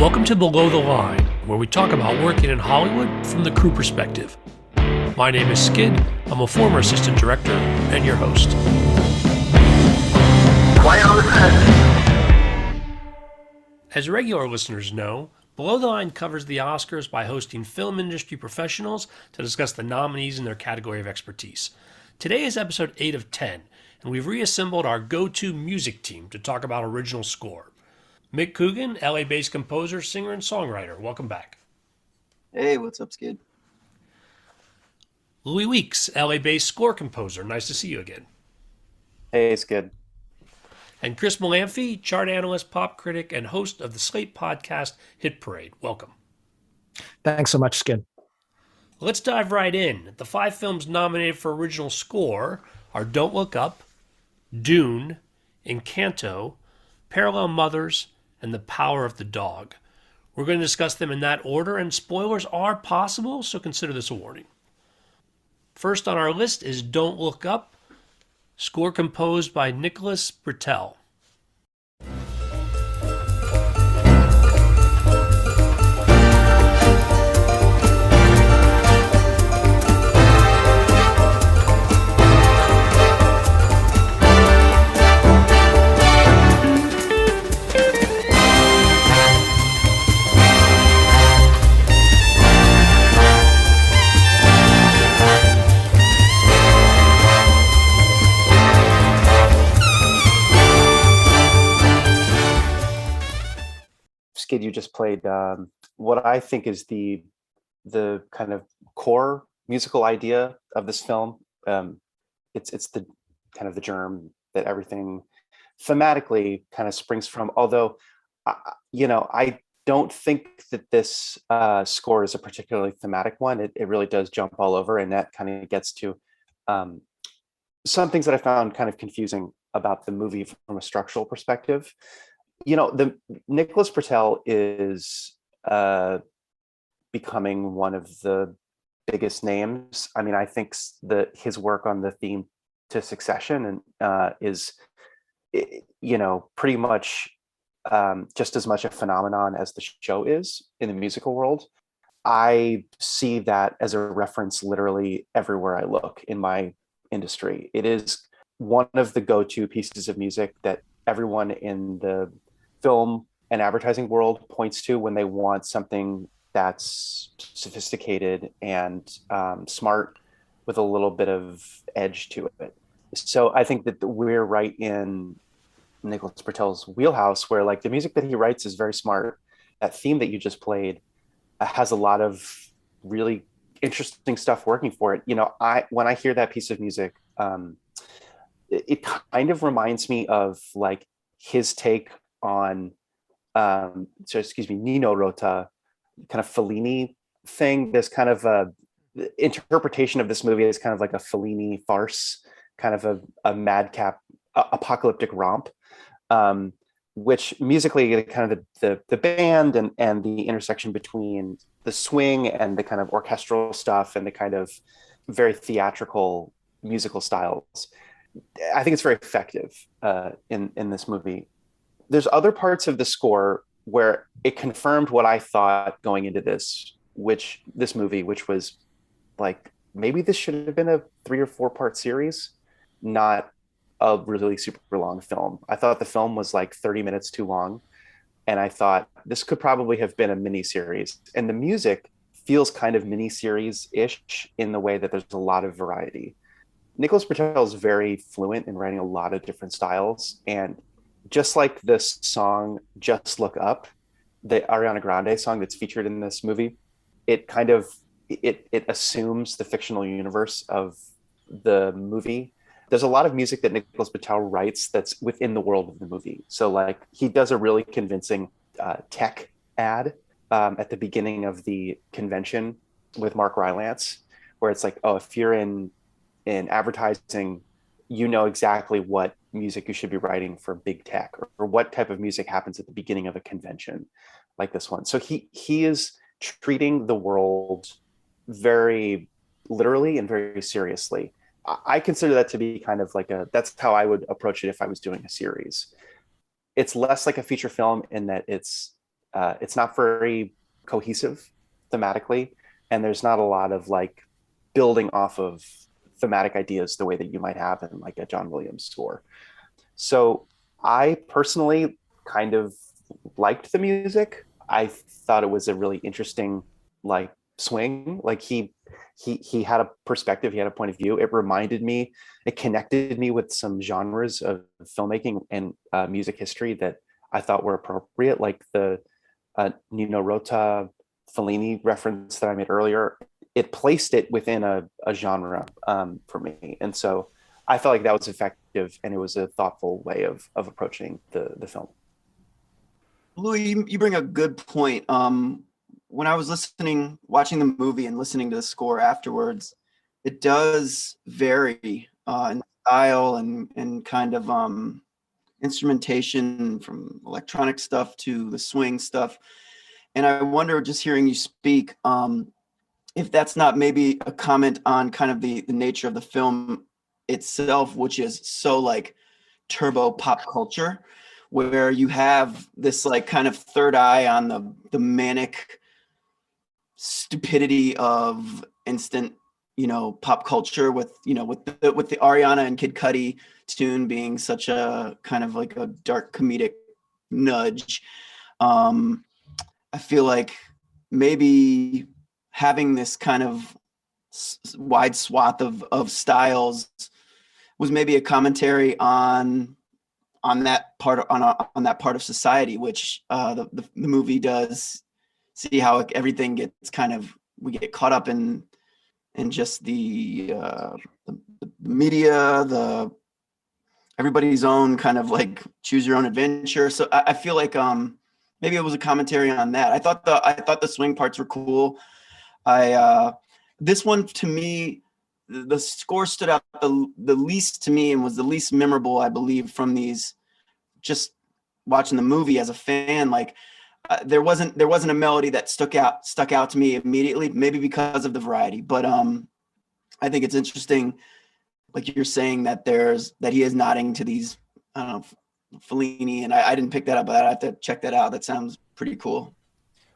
Welcome to Below the Line, where we talk about working in Hollywood from the crew perspective. My name is Skid. I'm a former assistant director and your host. Quiet on the set. As regular listeners know, Below the Line covers the Oscars by hosting film industry professionals to discuss the nominees in their category of expertise. Today is episode 8 of 10, and we've reassembled our go-to music team to talk about original score. Mick Coogan, LA-based composer, singer, and songwriter. Welcome back. Hey, what's up, Skid? Louis Weeks, LA-based score composer. Nice to see you again. Hey, Skid. And Chris Molanphy, chart analyst, pop critic, and host of the Slate podcast Hit Parade. Welcome. Thanks so much, Skid. Let's dive right in. The 5 films nominated for original score are Don't Look Up, Dune, Encanto, Parallel Mothers, and The Power of the Dog. We're going to discuss them in that order, and spoilers are possible, so consider this a warning. First on our list is Don't Look Up, score composed by Nicholas Britell. Skid, you just played what I think is the kind of core musical idea of this film. It's the kind of the germ that everything thematically kind of springs from. Although, I don't think that this score is a particularly thematic one. It really does jump all over, and that kind of gets to some things that I found kind of confusing about the movie from a structural perspective. The Nicholas Britell is becoming one of the biggest names. I mean, I think his work on the theme to Succession and is, pretty much just as much a phenomenon as the show is in the musical world. I see that as a reference literally everywhere I look in my industry. It is one of the go-to pieces of music that everyone in the film and advertising world points to when they want something that's sophisticated and smart with a little bit of edge to it. So I think that we're right in Nicholas Britell's wheelhouse, where like the music that he writes is very smart. That theme that you just played has a lot of really interesting stuff working for it. When I hear that piece of music, it kind of reminds me of like his take on Nino Rota, kind of Fellini thing. There's kind of a interpretation of this movie as kind of like a Fellini farce, kind of a madcap apocalyptic romp, which musically kind of the band and the intersection between the swing and the kind of orchestral stuff and the kind of very theatrical musical styles, I think it's very effective in this movie. There's other parts of the score where it confirmed what I thought going into this movie, which was like, maybe this should have been a 3 or 4 part series, not a really super long film. I thought the film was like 30 minutes too long. And I thought this could probably have been a mini series. And the music feels kind of mini series-ish in the way that there's a lot of variety. Nicholas Britell is very fluent in writing a lot of different styles, and just like this song, Just Look Up, the Ariana Grande song that's featured in this movie, it kind of, it assumes the fictional universe of the movie. There's a lot of music that Nicholas Britell writes that's within the world of the movie. So like he does a really convincing tech ad at the beginning of the convention with Mark Rylance, where it's like, oh, if you're in advertising, you know exactly what music you should be writing for big tech, or what type of music happens at the beginning of a convention like this one. So he is treating the world very literally and very seriously. I consider that to be kind of like that's how I would approach it if I was doing a series. It's less like a feature film in that it's It's not very cohesive thematically, and there's not a lot of like building off of thematic ideas the way that you might have in like a John Williams score. So I personally kind of liked the music. I thought it was a really interesting like swing. Like he had a perspective, he had a point of view. It reminded me, it connected me with some genres of filmmaking and music history that I thought were appropriate, like the Nino Rota Fellini reference that I made earlier. It placed it within a genre for me, and so I felt like that was effective, and it was a thoughtful way of approaching the film. Louis, you bring a good point. When I was watching the movie and listening to the score afterwards, it does vary in style and kind of instrumentation, from electronic stuff to the swing stuff. And I wonder, just hearing you speak, if that's not maybe a comment on kind of the nature of the film itself, which is so like turbo pop culture, where you have this like kind of third eye on the manic stupidity of instant, pop culture, with the Ariana and Kid Cudi tune being such a kind of like a dark comedic nudge. I feel like maybe having this kind of wide swath of styles was maybe a commentary on that part of society, which the movie does see how everything gets kind of, we get caught up in just the media, everybody's own kind of like choose your own adventure. So I feel like maybe it was a commentary on that. I thought the swing parts were cool. This one, to me, the score stood out the least to me and was the least memorable, I believe, from these. Just watching the movie as a fan, like there wasn't a melody that stuck out to me immediately, maybe because of the variety. But I think it's interesting, like you're saying, that he is nodding to these, I don't know, Fellini, and I didn't pick that up, but I have to check that out. That sounds pretty cool.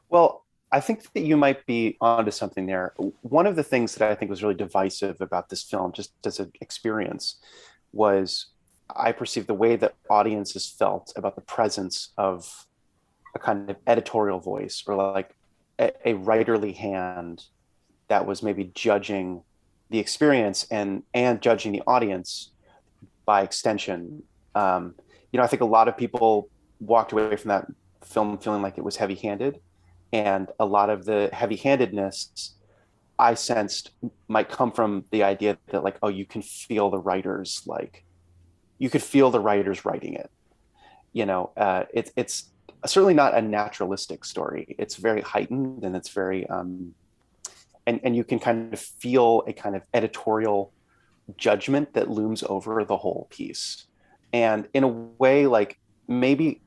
Well, I think that you might be onto something there. One of the things that I think was really divisive about this film, just as an experience, was I perceived the way that audiences felt about the presence of a kind of editorial voice, or like a writerly hand that was maybe judging the experience and judging the audience by extension. I think a lot of people walked away from that film feeling like it was heavy-handed, and a lot of the heavy-handedness I sensed might come from the idea that, like, oh, you can feel the writers, like you could feel the writers writing it. It's certainly not a naturalistic story. It's very heightened, and it's very and you can kind of feel a kind of editorial judgment that looms over the whole piece. And in a way, like maybe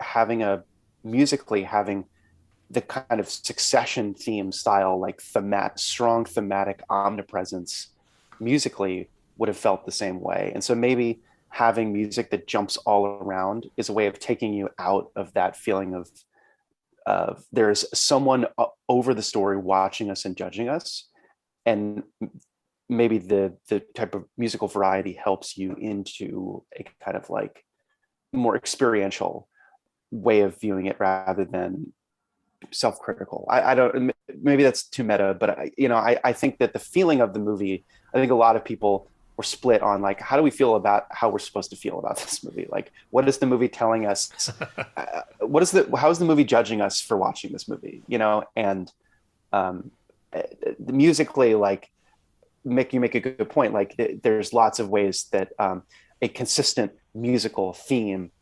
musically having the kind of Succession theme style, like strong thematic omnipresence musically would have felt the same way. And so maybe having music that jumps all around is a way of taking you out of that feeling of there's someone over the story watching us and judging us. And maybe the type of musical variety helps you into a kind of like more experiential way of viewing it rather than self-critical. I don't, maybe that's too meta, but I think that the feeling of the movie, I think a lot of people were split on, like, how do we feel about how we're supposed to feel about this movie? Like, what is the movie telling us? How is the movie judging us for watching this movie? And musically, like Mick, you make a good point. Like there's lots of ways that a consistent musical theme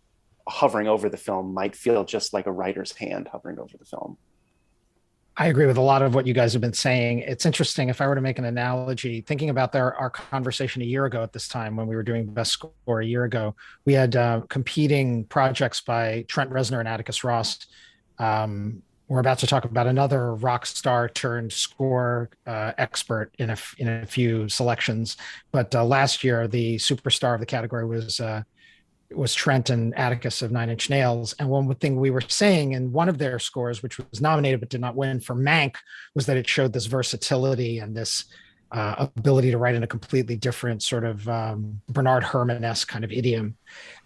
hovering over the film might feel just like a writer's hand hovering over the film. I agree with a lot of what you guys have been saying. It's interesting, if I were to make an analogy, thinking about our conversation a year ago at this time when we were doing Best Score a year ago, we had competing projects by Trent Reznor and Atticus Ross. We're about to talk about another rock star turned score expert in a few selections. But last year, the superstar of the category was was Trent and Atticus of Nine Inch Nails. And one thing we were saying in one of their scores, which was nominated but did not win for Mank, was that it showed this versatility and this ability to write in a completely different sort of Bernard Herrmann-esque kind of idiom.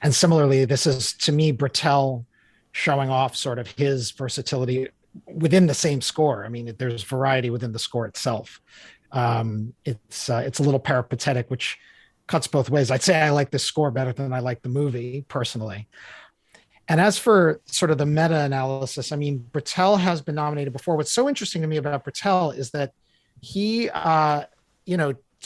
And similarly, this is, to me, Britell showing off sort of his versatility within the same score. I mean, there's variety within the score itself. It's a little peripatetic, which cuts both ways. I'd say I like this score better than I like the movie personally. And as for sort of the meta-analysis, I mean, Britell has been nominated before. What's so interesting to me about Britell is that he, to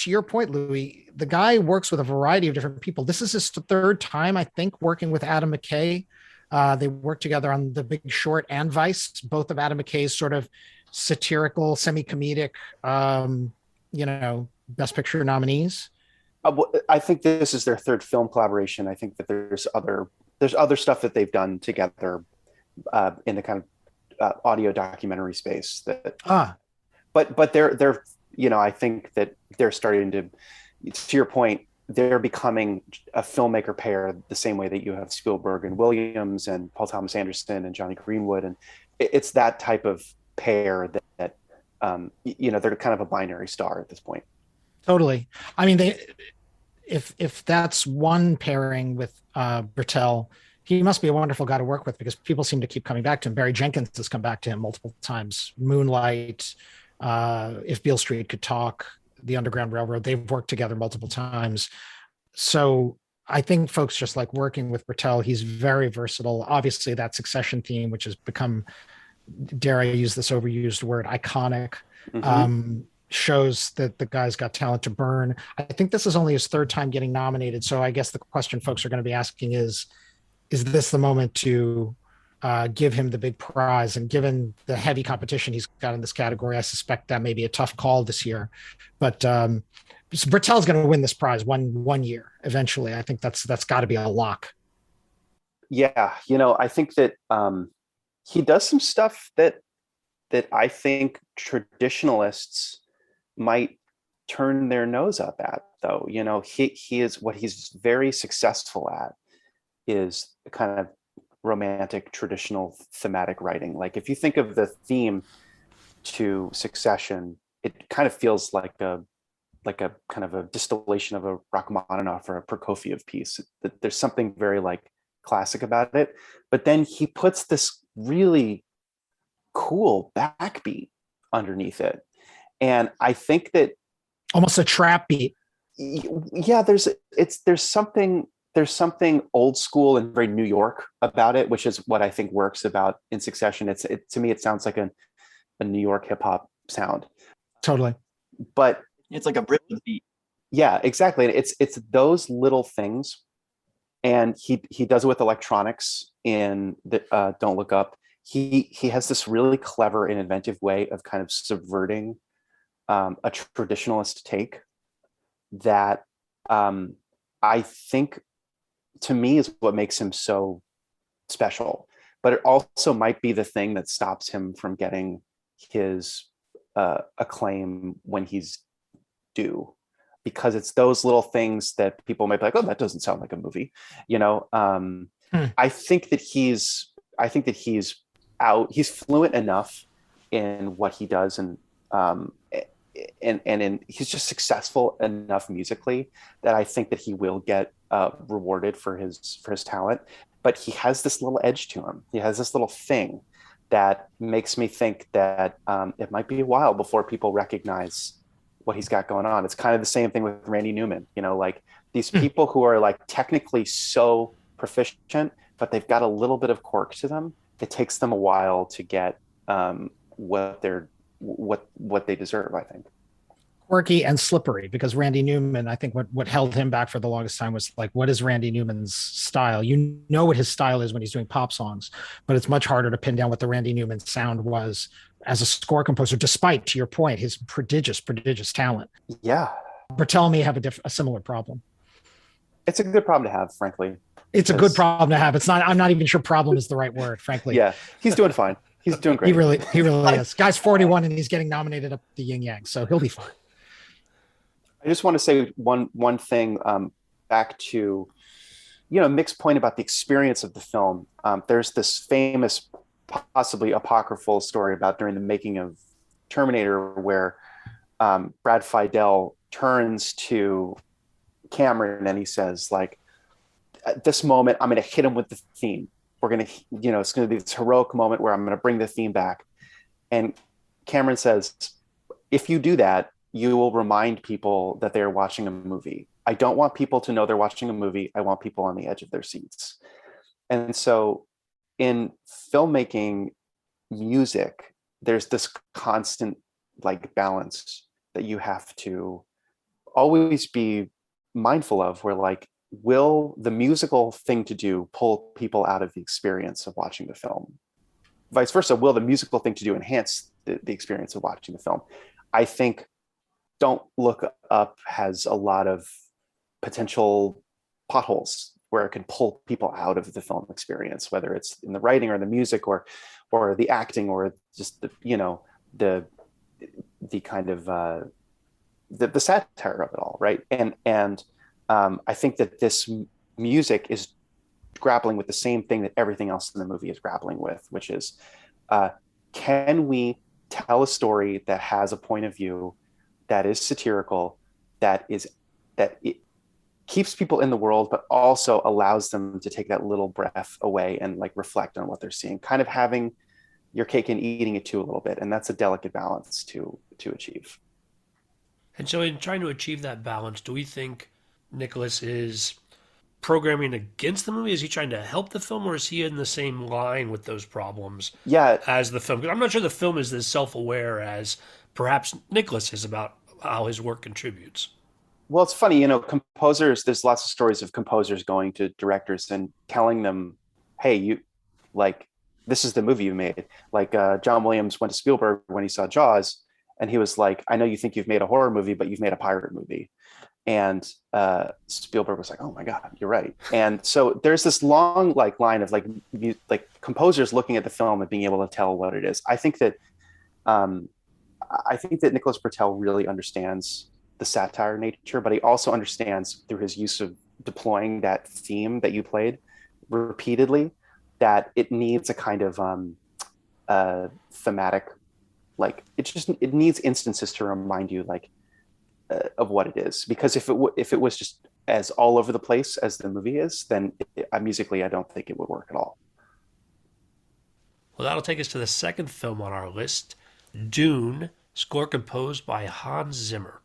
your point, Louis, the guy works with a variety of different people. This is his third time, I think, working with Adam McKay. They worked together on The Big Short and Vice, both of Adam McKay's sort of satirical, semi-comedic, Best Picture nominees. I think this is their third film collaboration. I think that there's other stuff that they've done together in the kind of audio documentary space. But they're I think that they're starting to your point, they're becoming a filmmaker pair the same way that you have Spielberg and Williams and Paul Thomas Anderson and Johnny Greenwood, and it's that type of pair that they're kind of a binary star at this point. Totally. I mean, if that's one pairing with Britell, he must be a wonderful guy to work with, because people seem to keep coming back to him. Barry Jenkins has come back to him multiple times. Moonlight, If Beale Street Could Talk, The Underground Railroad, they've worked together multiple times. So I think folks just like working with Britell. He's very versatile. Obviously, that Succession theme, which has become, dare I use this overused word, iconic, shows that the guy's got talent to burn. I think this is only his third time getting nominated. So I guess the question folks are going to be asking is this the moment to give him the big prize? And given the heavy competition he's got in this category, I suspect that may be a tough call this year. But Britell's going to win this prize one year eventually. I think that's got to be a lock. Yeah, I think that he does some stuff that I think traditionalists might turn their nose up at, though. He is, what he's very successful at is kind of romantic, traditional thematic writing. Like, if you think of the theme to Succession, it kind of feels like a kind of a distillation of a Rachmaninoff or a Prokofiev piece. There's something very like classic about it, but then he puts this really cool backbeat underneath it. And I think that almost a trap beat. Yeah, there's something old school and very New York about it, which is what I think works about in Succession. To me, it sounds like a New York hip hop sound. Totally. But it's like a Brooklyn beat. Yeah, exactly. It's those little things. And he does it with electronics in the Don't Look Up. He has this really clever and inventive way of kind of subverting a traditionalist take that I think, to me, is what makes him so special. But it also might be the thing that stops him from getting his acclaim when he's due, because it's those little things that people might be like, oh, that doesn't sound like a movie. I think that he's fluent enough in what he does, and he's just successful enough musically that I think that he will get rewarded for his talent. But he has this little edge to him. He has this little thing that makes me think that it might be a while before people recognize what he's got going on. It's kind of the same thing with Randy Newman. Like, these people who are like technically so proficient, but they've got a little bit of quirk to them. It takes them a while to get what they deserve, I think. Quirky and slippery, because Randy Newman, I think what held him back for the longest time was like, what is Randy Newman's style? You know what his style is when he's doing pop songs, but it's much harder to pin down what the Randy Newman sound was as a score composer, despite, to your point, his prodigious talent. Yeah. Britell may have a similar problem. It's a good problem to have, frankly. It's a good problem to have. I'm not even sure problem is the right word, frankly. Yeah, he's doing fine. He's doing great. He really is. Guy's 41 and he's getting nominated up the yin yang, so he'll be fine. I just want to say one thing back to Mick's point about the experience of the film. There's this famous, possibly apocryphal story about during the making of Terminator, where Brad Fiedel turns to Cameron and he says, like, at this moment, I'm going to hit him with the theme. We're going to, it's going to be this heroic moment where I'm going to bring the theme back. And Cameron says, if you do that, you will remind people that they're watching a movie. I don't want people to know they're watching a movie. I want people on the edge of their seats. And so in filmmaking music, there's this constant like balance that you have to always be mindful of, where like, will the musical thing to do pull people out of the experience of watching the film? Vice versa, will the musical thing to do enhance the experience of watching the film? I think Don't Look Up has a lot of potential potholes where it can pull people out of the film experience, whether it's in the writing or the music or the acting or just the kind of the satire of it all, right? And I think that this music is grappling with the same thing that everything else in the movie is grappling with, which is, can we tell a story that has a point of view that is satirical, that it keeps people in the world, but also allows them to take that little breath away and like reflect on what they're seeing, kind of having your cake and eating it too a little bit. And that's a delicate balance to achieve. And so in trying to achieve that balance, do we think Nicholas is programming against the movie? Is he trying to help the film, or is he in the same line with those problems as the film? Because I'm not sure the film is as self-aware as perhaps Nicholas is about how his work contributes. Well, it's funny, composers, there's lots of stories of composers going to directors and telling them, hey, this is the movie you made. Like John Williams went to Spielberg when he saw Jaws, and he was like, I know you think you've made a horror movie, but you've made a pirate movie. And Spielberg was like, oh my God, you're right. And so there's this long line of like composers looking at the film and being able to tell what it is. I think that Nicholas Britell really understands the satire nature, but he also understands through his use of deploying that theme that you played repeatedly, that it needs a kind of thematic, like it needs instances to remind you of what it is. Because if it was just as all over the place as the movie is, then musically I don't think it would work at all. Well, that'll take us to the second film on our list, Dune, score composed by Hans Zimmer.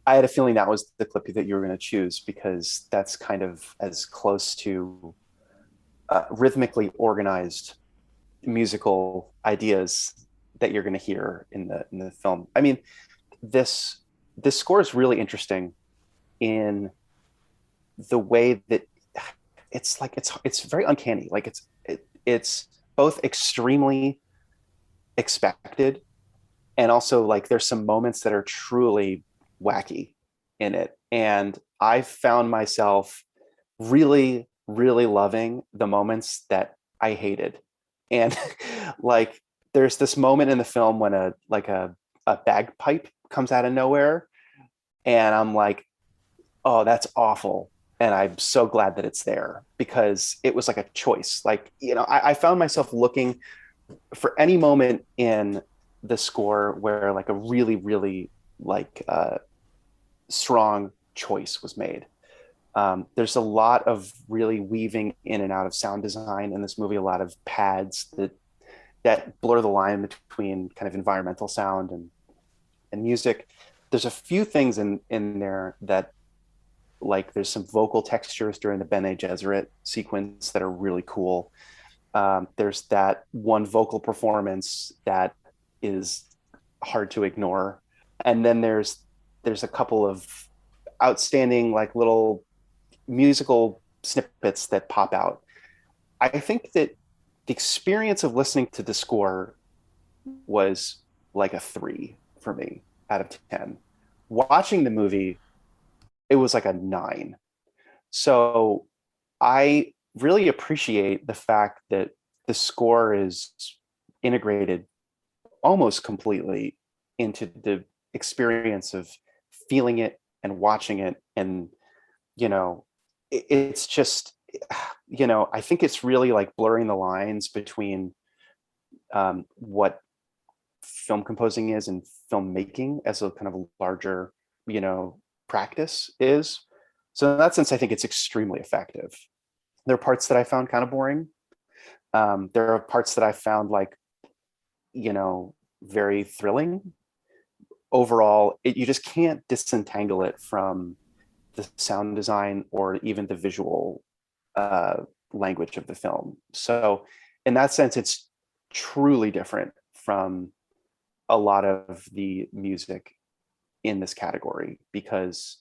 I had a feeling that was the clip that you were going to choose, because that's kind of as close to rhythmically organized musical ideas that you're going to hear in the film. I mean, this score is really interesting in the way that it's very uncanny. Like it's both extremely expected, and also like there's some moments that are truly wacky in it. And I found myself really, really loving the moments that I hated. And like, there's this moment in the film when a bagpipe comes out of nowhere, and I'm like, oh, that's awful. And I'm so glad that it's there, because it was like a choice. Like, I found myself looking for any moment in the score where like a really, really strong choice was made. There's a lot of really weaving in and out of sound design in this movie, a lot of pads that blur the line between kind of environmental sound and music. There's a few things in there that, like, there's some vocal textures during the Bene Gesserit sequence that are really cool. There's that one vocal performance that is hard to ignore, and then there's a couple of outstanding like little musical snippets that pop out. I think that the experience of listening to the score was like a 3 for me out of 10. Watching the movie, it was like a 9. So I really appreciate the fact that the score is integrated almost completely into the experience of feeling it and watching it. And, it's just, I think it's really like blurring the lines between what film composing is and filmmaking as a kind of larger, practice is. So in that sense, I think it's extremely effective. There are parts that I found kind of boring. There are parts that I found like, very thrilling. Overall, you just can't disentangle it from the sound design or even the visual language of the film. So in that sense, it's truly different from a lot of the music in this category because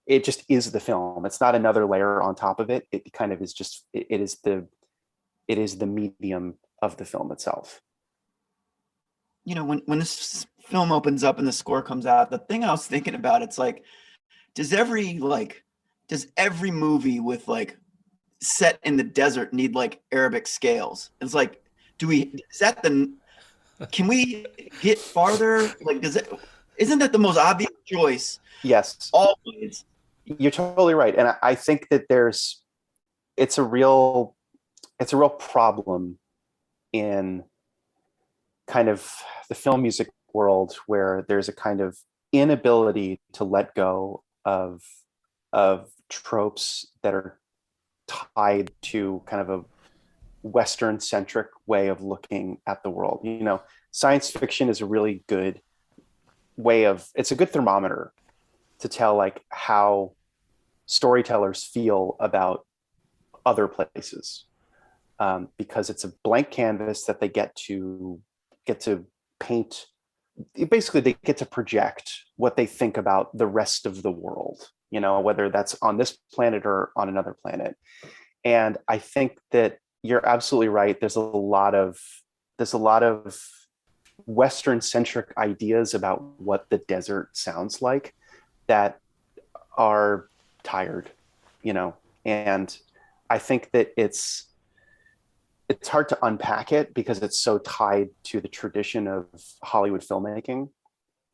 it just is the film. It's not another layer on top of it. It kind of is just, it is the medium of the film itself. When this film opens up and the score comes out, the thing I was thinking about, it's like, does every movie with like set in the desert need like Arabic scales? It's like, can we get farther? Like, isn't that the most obvious choice? Yes. Always. You're totally right. And I think that it's a real problem in kind of the film music world where there's a kind of inability to let go of tropes that are tied to kind of a Western centric way of looking at the world. Science fiction is a really good it's a good thermometer to tell like how storytellers feel about other places, because it's a blank canvas that they get to paint. Basically, they get to project what they think about the rest of the world, whether that's on this planet or on another planet. And I think that you're absolutely right. There's a lot of Western centric ideas about what the desert sounds like that are tired, and I think that it's hard to unpack it because it's so tied to the tradition of Hollywood filmmaking.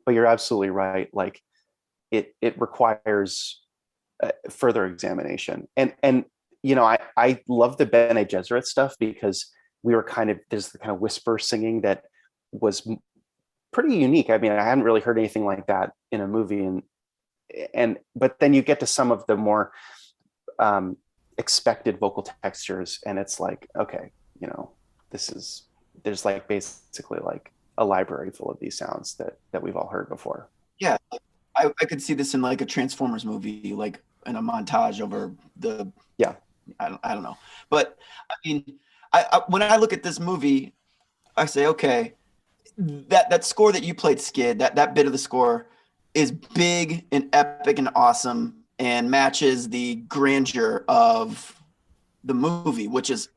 But you're absolutely right. Like it requires further examination. And I love the Bene Gesserit stuff because there's the kind of whisper singing that was pretty unique. I mean, I hadn't really heard anything like that in a movie. But then you get to some of the more expected vocal textures, and it's like, okay, there's like basically like a library full of these sounds that we've all heard before. Yeah, I could see this in like a Transformers movie, like in a montage over the. Yeah, I don't know, but I mean, I when I look at this movie, I say, okay, that score that you played, Skid, that bit of the score is big and epic and awesome and matches the grandeur of the movie, which is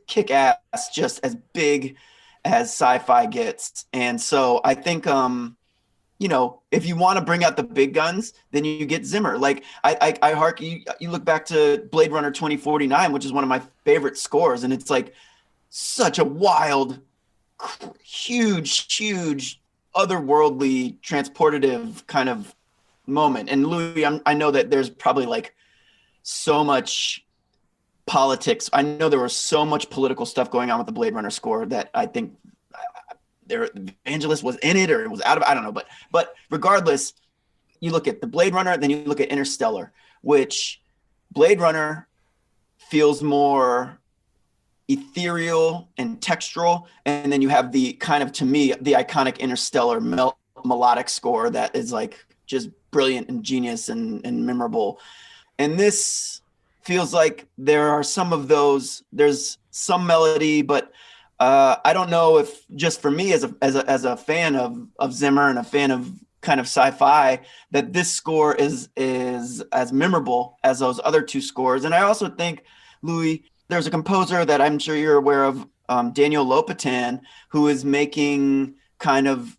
kick-ass, just as big as sci-fi gets. And so I think if you want to bring out the big guns, then you get Zimmer. Like you look back to Blade Runner 2049, which is one of my favorite scores, and it's like such a wild, huge otherworldly transportative kind of moment. And Louis, I know that there's probably like so much politics. I know there was so much political stuff going on with the Blade Runner score that I think Evangelist was in it or it was out of, I don't know. But regardless, you look at the Blade Runner, then you look at Interstellar, which Blade Runner feels more ethereal and textural, and then you have the kind of, to me, the iconic Interstellar melodic score that is like just brilliant and genius and memorable. And this feels like there are some of those. There's some melody, but I don't know if just for me as a fan of Zimmer and a fan of kind of sci-fi, that this score is as memorable as those other two scores. And I also think, Louis, there's a composer that I'm sure you're aware of, Daniel Lopatin, who is making kind of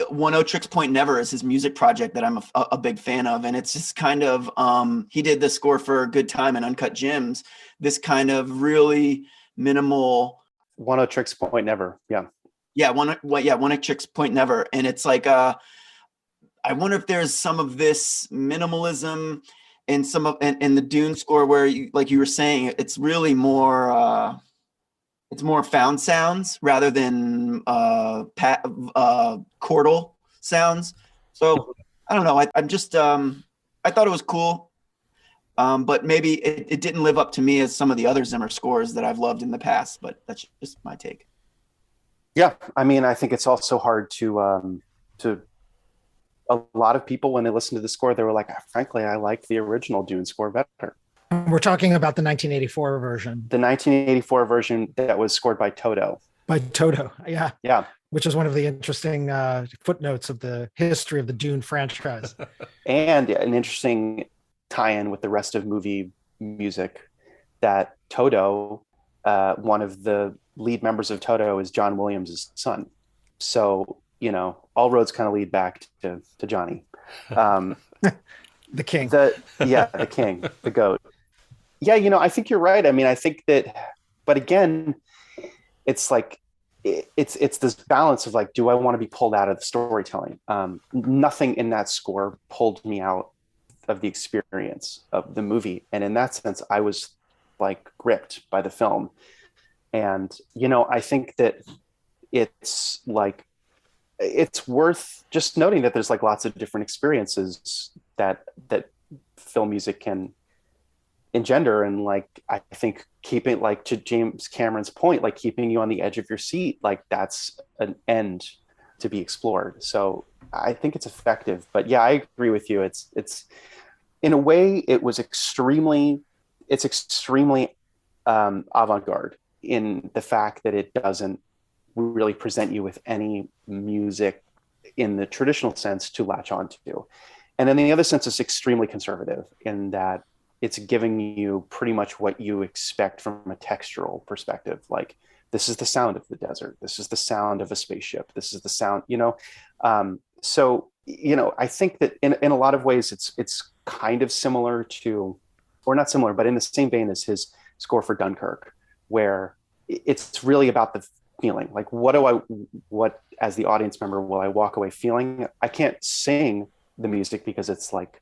One O Tricks Point Never is his music project that I'm a big fan of. And it's just kind of, he did the score for Good Time and Uncut Gems, this kind of really minimal. One O Tricks Point Never. Yeah. One O Tricks Point Never. And it's like, I wonder if there's some of this minimalism in in the Dune score where, like you were saying, it's really more, it's more found sounds rather than chordal sounds. So I don't know. I'm just, I thought it was cool. But maybe it didn't live up to me as some of the other Zimmer scores that I've loved in the past, but that's just my take. Yeah. I mean, I think it's also hard to a lot of people, when they listen to the score, they were like, frankly, I like the original Dune score better. We're talking about the 1984 version. The 1984 version that was scored by Toto. By Toto, yeah. Yeah. Which is one of the interesting footnotes of the history of the Dune franchise. And an interesting tie-in with the rest of movie music, that Toto, one of the lead members of Toto is John Williams' son. So, you know, all roads kind of lead back to Johnny. The king. The king, the goat. Yeah, you know, I think you're right. I mean, I think that, but again, it's like, it's this balance of like, do I want to be pulled out of the storytelling? Nothing in that score pulled me out of the experience of the movie. And in that sense, I was like gripped by the film. And, you know, I think that it's like, it's worth just noting that there's like lots of different experiences that film music can engender. And like, I think keeping, like, to James Cameron's point, like keeping you on the edge of your seat, like that's an end to be explored. So I think it's effective. But yeah, I agree with you. It's in a way, it's extremely avant-garde in the fact that it doesn't really present you with any music in the traditional sense to latch onto. And in the other sense, it's extremely conservative in that it's giving you pretty much what you expect from a textural perspective. Like, this is the sound of the desert. This is the sound of a spaceship. This is the sound, you know? So, you know, I think that in a lot of ways, it's kind of similar to, or not similar, but in the same vein as his score for Dunkirk, where it's really about the feeling. Like, what as the audience member will I walk away feeling? I can't sing the music because it's like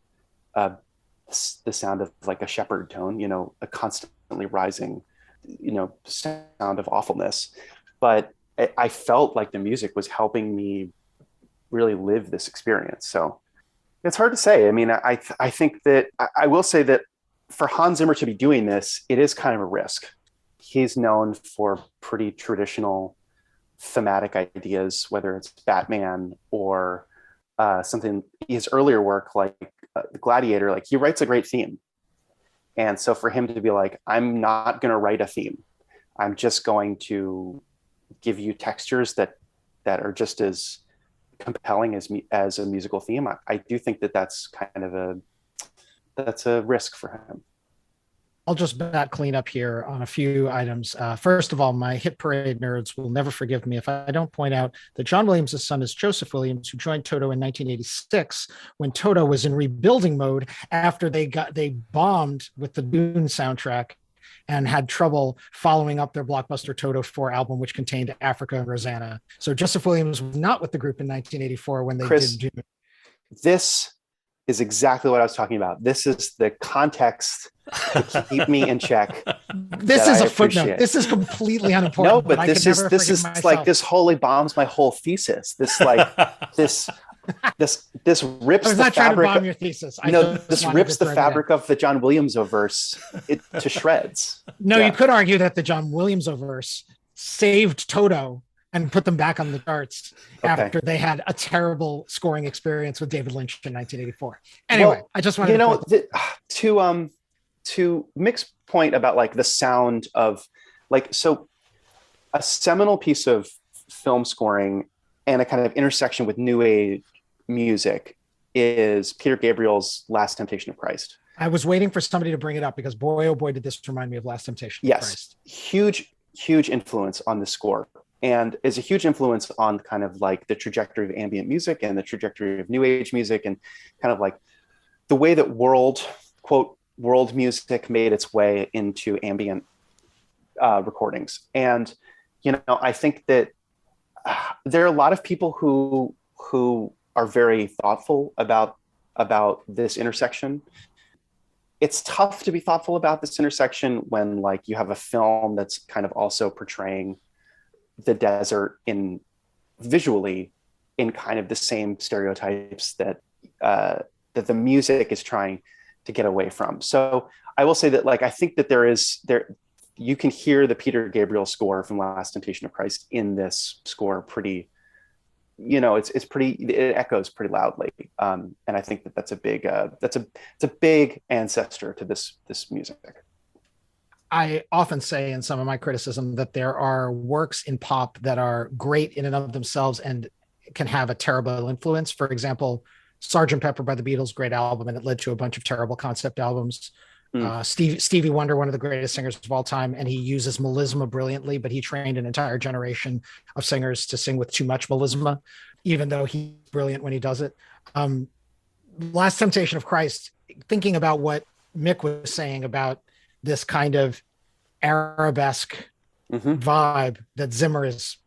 the sound of like a shepherd tone, you know, a constantly rising, you know, sound of awfulness. But I felt like the music was helping me really live this experience. So it's hard to say. I mean, I think that I will say that for Hans Zimmer to be doing this, it is kind of a risk. He's known for pretty traditional thematic ideas, whether it's Batman or something, his earlier work like Gladiator, like he writes a great theme. And so for him to be like, I'm not going to write a theme. I'm just going to give you textures that are just as compelling as a musical theme. I do think that that's kind of that's a risk for him. I'll just bat clean up here on a few items. First of all, my Hit Parade nerds will never forgive me if I don't point out that John Williams' son is Joseph Williams, who joined Toto in 1986 when Toto was in rebuilding mode after they bombed with the Dune soundtrack and had trouble following up their blockbuster Toto 4 album, which contained Africa and Rosanna. So Joseph Williams was not with the group in 1984 when they did Dune. This is exactly what I was talking about. This is the context to keep me in check. This is a footnote. This is completely unimportant. No, but this is like, this wholly bombs my whole thesis. This like this rips I was the not trying fabric. to bomb your thesis. This rips the fabric of the John Williams verse to shreds. No, you could argue that the John Williams verse saved Toto and put them back on the charts after they had a terrible scoring experience with David Lynch in 1984. Anyway, I just wanted to Mick's point about like the sound of like, so a seminal piece of film scoring and a kind of intersection with new age music is Peter Gabriel's Last Temptation of Christ. I was waiting for somebody to bring it up because boy, oh boy, did this remind me of Last Temptation of Christ. Huge influence on the score, and is a huge influence on kind of like the trajectory of ambient music and the trajectory of new age music, and kind of like the way that world music made its way into ambient recordings. And, you know, I think that there are a lot of people who are very thoughtful about this intersection. It's tough to be thoughtful about this intersection when like you have a film that's kind of also portraying the desert in visually in kind of the same stereotypes that that the music is trying to get away from. So I will say that like I think that you can hear the Peter Gabriel score from Last Temptation of Christ in this score pretty, you know, it echoes pretty loudly, and I think that that's a big ancestor to this music. I often say in some of my criticism that there are works in pop that are great in and of themselves and can have a terrible influence. For example, Sgt. Pepper by the Beatles, great album, and it led to a bunch of terrible concept albums. Stevie Wonder, one of the greatest singers of all time, and he uses melisma brilliantly, but he trained an entire generation of singers to sing with too much melisma, even though he's brilliant when he does it. Last Temptation of Christ, thinking about what Mick was saying about this kind of arabesque vibe that Zimmer is,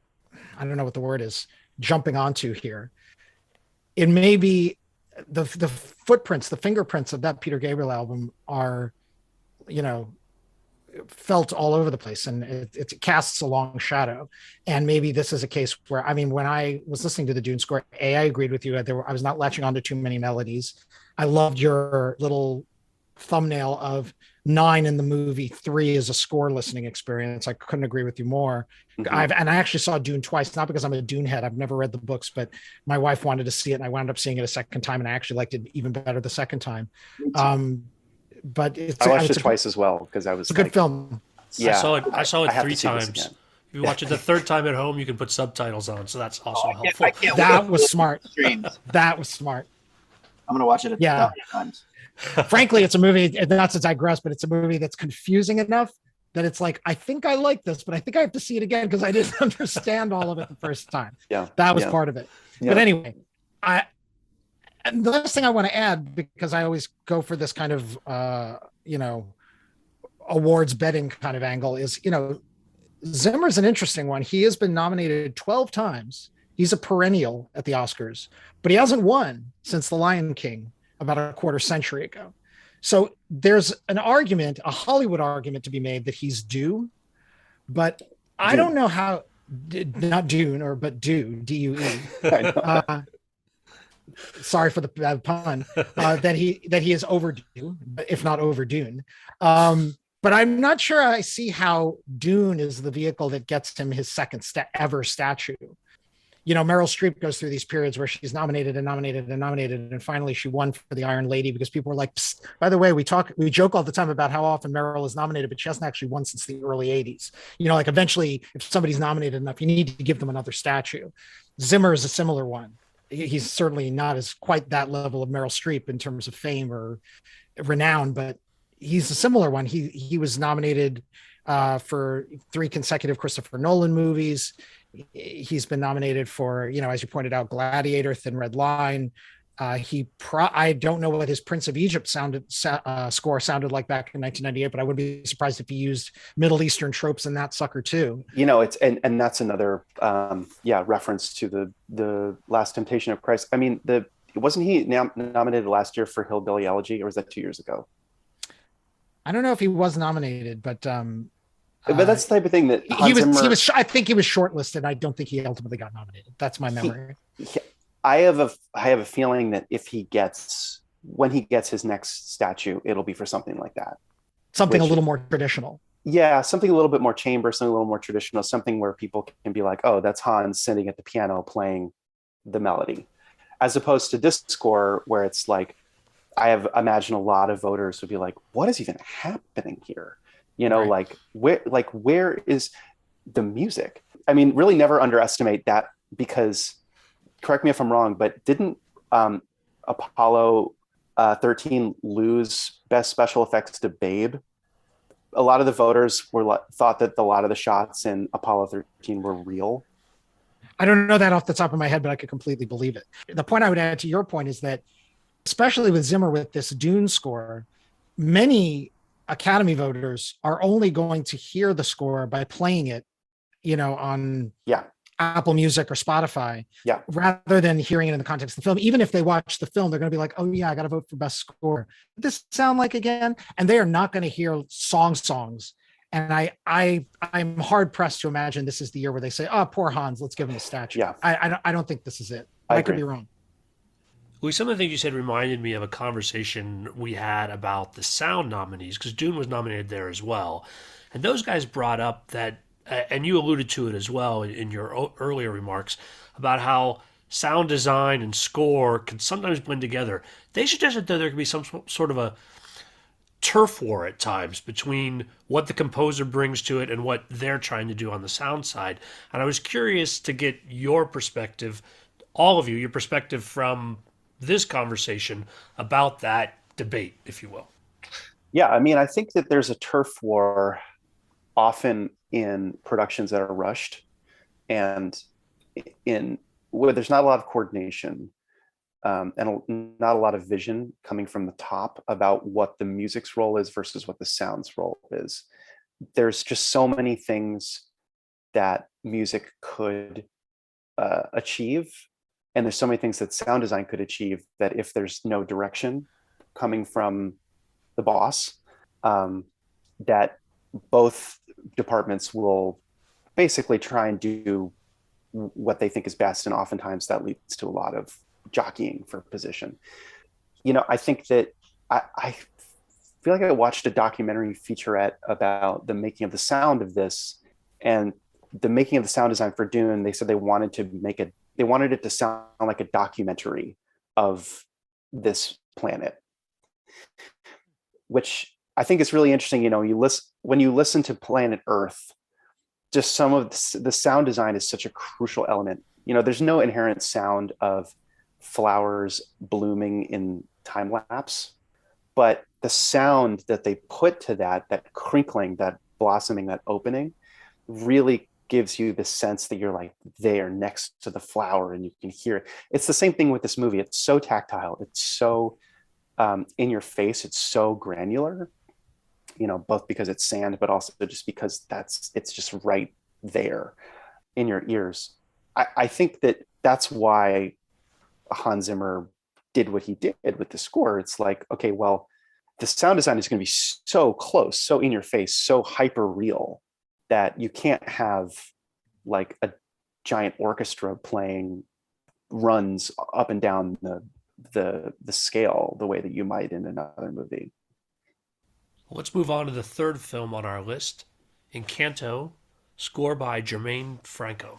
I don't know what the word is, jumping onto here. It may be the footprints, the fingerprints of that Peter Gabriel album are, you know, felt all over the place, and it casts a long shadow. And maybe this is a case where, I mean, when I was listening to the Dune score, I agreed with you. I was not latching onto too many melodies. I loved your little thumbnail of 9 in the movie, 3 is a score listening experience. I couldn't agree with you more. I actually saw Dune twice, not because I'm a Dune head. I've never read the books, but my wife wanted to see it, and I wound up seeing it a second time, and I actually liked it even better the second time. But I watched it twice as well because I was. It's a good film. Yeah, I saw it 3 times. If you watch it the third time at home, you can put subtitles on, so that's also helpful. That was smart. That was smart. I'm gonna watch it 1,000 times. Frankly, it's a movie, not to digress, but it's a movie that's confusing enough that it's like, I think I like this, but I think I have to see it again because I didn't understand all of it the first time. Yeah, that was part of it. Yeah. But anyway, and the last thing I want to add, because I always go for this kind of, you know, awards betting kind of angle, is, you know, Zimmer's an interesting one. He has been nominated 12 times. He's a perennial at the Oscars, but he hasn't won since The Lion King about a quarter century ago. So there's an argument, a Hollywood argument to be made that he's due, but I don't know how, not Dune, but D-U-E. Sorry for the bad pun, that he is overdue, if not over Dune. But I'm not sure I see how Dune is the vehicle that gets him his second ever statue. You know, Meryl Streep goes through these periods where she's nominated, and finally she won for The Iron Lady because people were like, by the way, we joke all the time about how often Meryl is nominated, but she hasn't actually won since the early 80s. You know, like eventually, if somebody's nominated enough, you need to give them another statue. Zimmer is a similar one. He's certainly not as quite that level of Meryl Streep in terms of fame or renown, but he's a similar one. He was nominated for 3 consecutive Christopher Nolan movies. He's been nominated for, you know, as you pointed out, Gladiator, Thin Red Line. I don't know what his Prince of Egypt score sounded like back in 1998, but I would be surprised if he used Middle Eastern tropes in that sucker too. You know, it's and that's another reference to the Last Temptation of Christ. I mean, wasn't he nominated last year for Hillbilly Elegy, or was that 2 years ago? I don't know if he was nominated, but that's the type of thing that he was. I think he was shortlisted. I don't think he ultimately got nominated. That's my memory. I have a feeling that when he gets his next statue, it'll be for something like that. Something a little more traditional. Yeah, something a little bit more chamber, something a little more traditional, something where people can be like, oh, that's Hans sitting at the piano playing the melody. As opposed to this score where it's like I imagine a lot of voters would be like, what is even happening here? Right. Where is the music? I mean, really never underestimate that, because correct me if I'm wrong, but didn't Apollo 13 lose best special effects to Babe? A lot of the voters thought that a lot of the shots in Apollo 13 were real. I don't know that off the top of my head, but I could completely believe it. The point I would add to your point is that, especially with Zimmer with this Dune score, many Academy voters are only going to hear the score by playing it, on Yeah. Apple Music or Spotify, Yeah. rather than hearing it in the context of the film. Even if they watch the film, they're going to be like, oh yeah, I got to vote for best score. What does this sound like again? And they are not going to hear songs. And I'm hard pressed to imagine this is the year where they say, oh, poor Hans, let's give him a statue. Yeah. I don't think this is it. I could be wrong. Well, some of the things you said reminded me of a conversation we had about the sound nominees, because Dune was nominated there as well. And those guys brought up that, and you alluded to it as well in your earlier remarks, about how sound design and score can sometimes blend together. They suggested that there could be some sort of a turf war at times between what the composer brings to it and what they're trying to do on the sound side. And I was curious to get your perspective, all of you, your perspective from this conversation about that debate, if you will. Yeah, I mean, I think that there's a turf war often in productions that are rushed and in where there's not a lot of coordination, and not a lot of vision coming from the top about what the music's role is versus what the sound's role is. There's just so many things that music could achieve, and there's so many things that sound design could achieve, that if there's no direction coming from the boss, that both departments will basically try and do what they think is best, and oftentimes that leads to a lot of jockeying for position. I think that I feel like I watched a documentary featurette about the making of the sound of this, and the making of the sound design for Dune. They said they wanted it to sound like a documentary of this planet, which I think is really interesting. When you listen to Planet Earth, just some of the sound design is such a crucial element. There's no inherent sound of flowers blooming in time lapse, but the sound that they put to that crinkling, that blossoming, that opening, really gives you the sense that you're like there next to the flower and you can hear it. It's the same thing with this movie. It's so tactile. It's so in your face. It's so granular, both because it's sand, but also just because it's just right there in your ears. I think that's why Hans Zimmer did what he did with the score. It's like, okay, well, the sound design is going to be so close, so in your face, so hyper real, that you can't have like a giant orchestra playing runs up and down the scale the way that you might in another movie. Let's move on to the third film on our list, Encanto, score by Germaine Franco.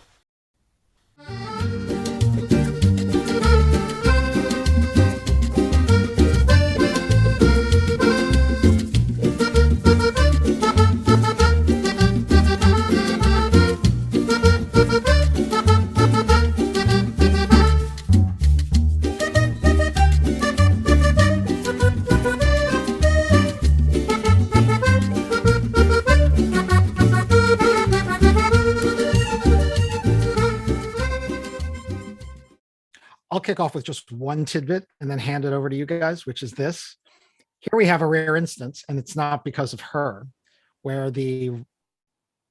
I'll kick off with just one tidbit and then hand it over to you guys, which is this. Here we have a rare instance, and it's not because of her, where the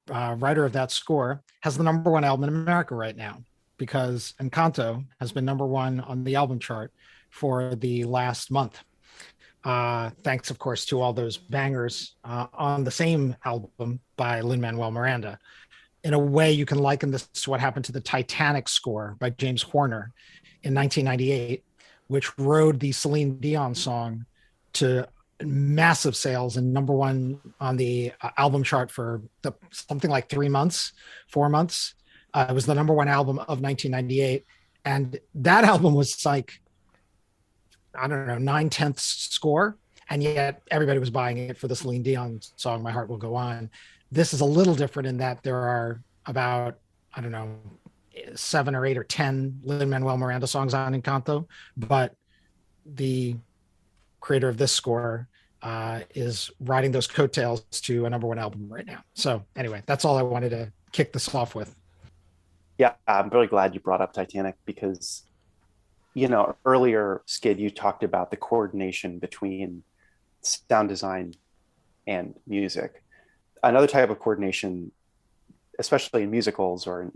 writer of that score has the #1 album in America right now, because Encanto has been #1 on the album chart for the last month. Thanks, of course, to all those bangers on the same album by Lin-Manuel Miranda. In a way, you can liken this to what happened to the Titanic score by James Horner in 1998, which rode the Celine Dion song to massive sales and #1 on the album chart for something like 4 months. It was the #1 album of 1998. And that album was like I don't know, 9/10 score. And yet everybody was buying it for the Celine Dion song, My Heart Will Go On. This is a little different in that there are about, I don't know, 7 or 8 or 10 Lin-Manuel Miranda songs on Encanto, but the creator of this score is riding those coattails to a number 1 album right now. So anyway, that's all I wanted to kick this off with. Yeah, I'm really glad you brought up Titanic because, earlier, Skid, you talked about the coordination between sound design and music. Another type of coordination, especially in musicals or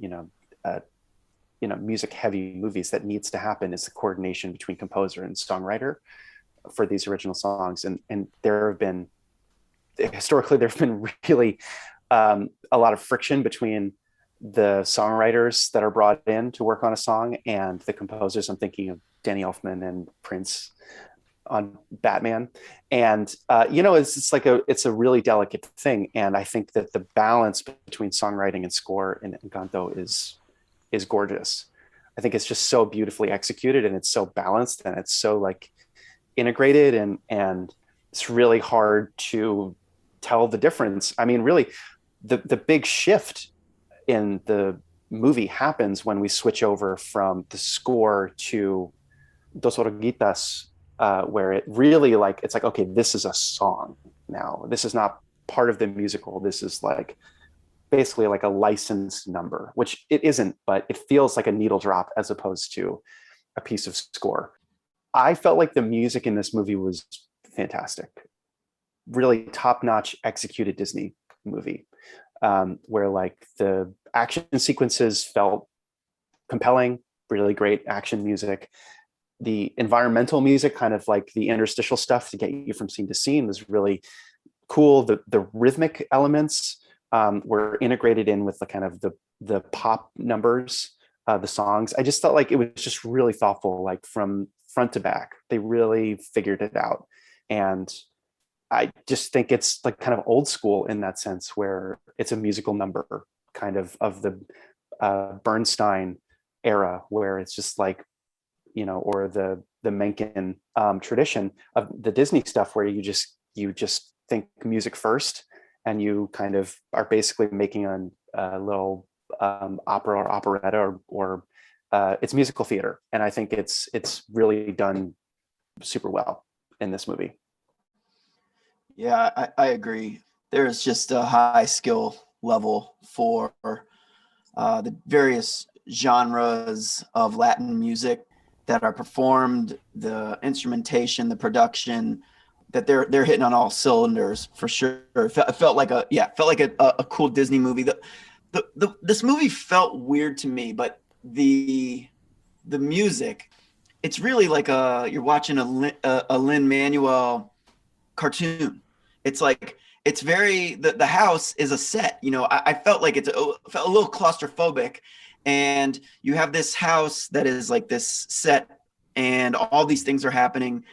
music heavy movies, that needs to happen is the coordination between composer and songwriter for these original songs. And historically there have been really a lot of friction between the songwriters that are brought in to work on a song and the composers. I'm thinking of Danny Elfman and Prince on Batman. And it's a really delicate thing. And I think that the balance between songwriting and score in Encanto is gorgeous. I think it's just so beautifully executed, and it's so balanced, and it's so like integrated, and it's really hard to tell the difference. I mean, really the big shift in the movie happens when we switch over from the score to Dos Oruguitas, where it really it's like, okay, this is a song now. This is not part of the musical. This is like basically like a licensed number, which it isn't, but it feels like a needle drop as opposed to a piece of score. I felt like the music in this movie was fantastic. Really top-notch executed Disney movie, where like the action sequences felt compelling, really great action music. The environmental music, kind of like the interstitial stuff to get you from scene to scene, was really cool. The rhythmic elements were integrated in with the kind of the pop numbers, the songs. I just felt like it was just really thoughtful, like from front to back. They really figured it out. And I just think it's like kind of old school in that sense, where it's a musical number kind of the Bernstein era, where it's just like, or the Menken tradition of the Disney stuff, where you just think music first, and you kind of are basically making a little opera or operetta or it's musical theater. And I think it's really done super well in this movie. Yeah, I agree. There's just a high skill level for the various genres of Latin music that are performed, the instrumentation, the production, that they're hitting on all cylinders for sure. It felt like a cool Disney movie. This movie felt weird to me, but the music, it's really like you're watching a Lin-Manuel cartoon. It's like, it's very, the house is a set, I felt like felt a little claustrophobic, and you have this house that is like this set and all these things are happening,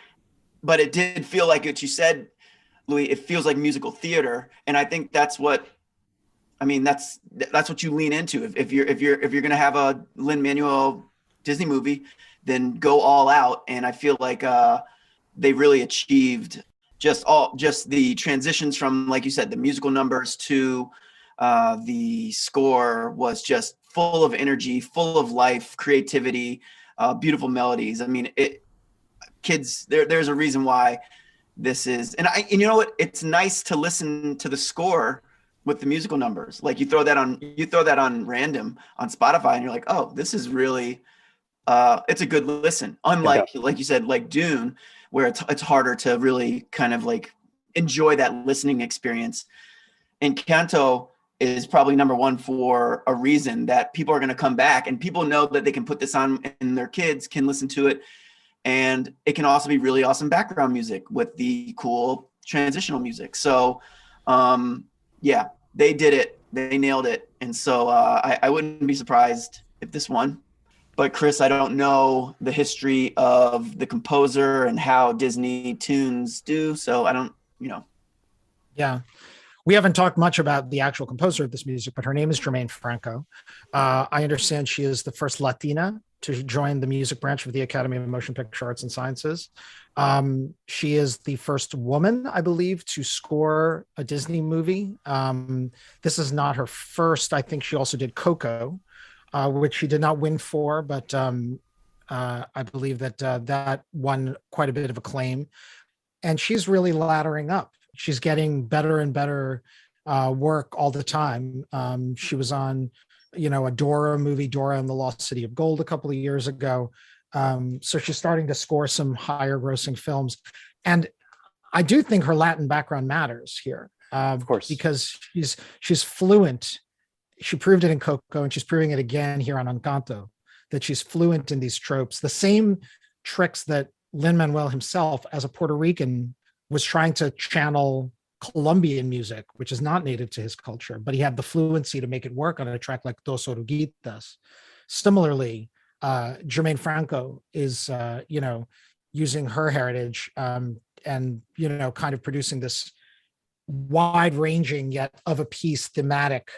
but it did feel like what you said, Louis, it feels like musical theater. And I think that's what you lean into. If you're going to have a Lin-Manuel Disney movie, then go all out. And I feel like they really achieved just the transitions from, like you said, the musical numbers to the score was just full of energy, full of life, creativity, beautiful melodies. I mean, kids, there's a reason why this is, and you know what? It's nice to listen to the score with the musical numbers. Like you throw that on random on Spotify, and you're like, oh, this is really, it's a good listen. Unlike, like you said, like Dune, where it's harder to really kind of like enjoy that listening experience. Encanto is probably number one for a reason, that people are going to come back, and people know that they can put this on and their kids can listen to it. And it can also be really awesome background music with the cool transitional music. So yeah, they did it. They nailed it. And so I wouldn't be surprised if this won. But Chris, I don't know the history of the composer and how Disney tunes do. So I don't, Yeah. We haven't talked much about the actual composer of this music, but her name is Germaine Franco. I understand she is the first Latina to join the music branch of the Academy of Motion Picture Arts and Sciences. She is the first woman, I believe, to score a Disney movie. This is not her first. I think she also did Coco, which she did not win for, but I believe that that won quite a bit of acclaim. And she's really laddering up. She's getting better and better work all the time. She was on, a Dora movie, Dora and the Lost City of Gold, a couple of years ago. So she's starting to score some higher grossing films. And I do think her Latin background matters here. Of course. Because she's fluent. She proved it in Coco, and she's proving it again here on Encanto, that she's fluent in these tropes. The same tricks that Lin-Manuel himself, as a Puerto Rican, was trying to channel Colombian music, which is not native to his culture, but he had the fluency to make it work on a track like Dos Oruguitas. Similarly, Germaine Franco is, using her heritage and, kind of producing this wide-ranging yet of a piece thematic,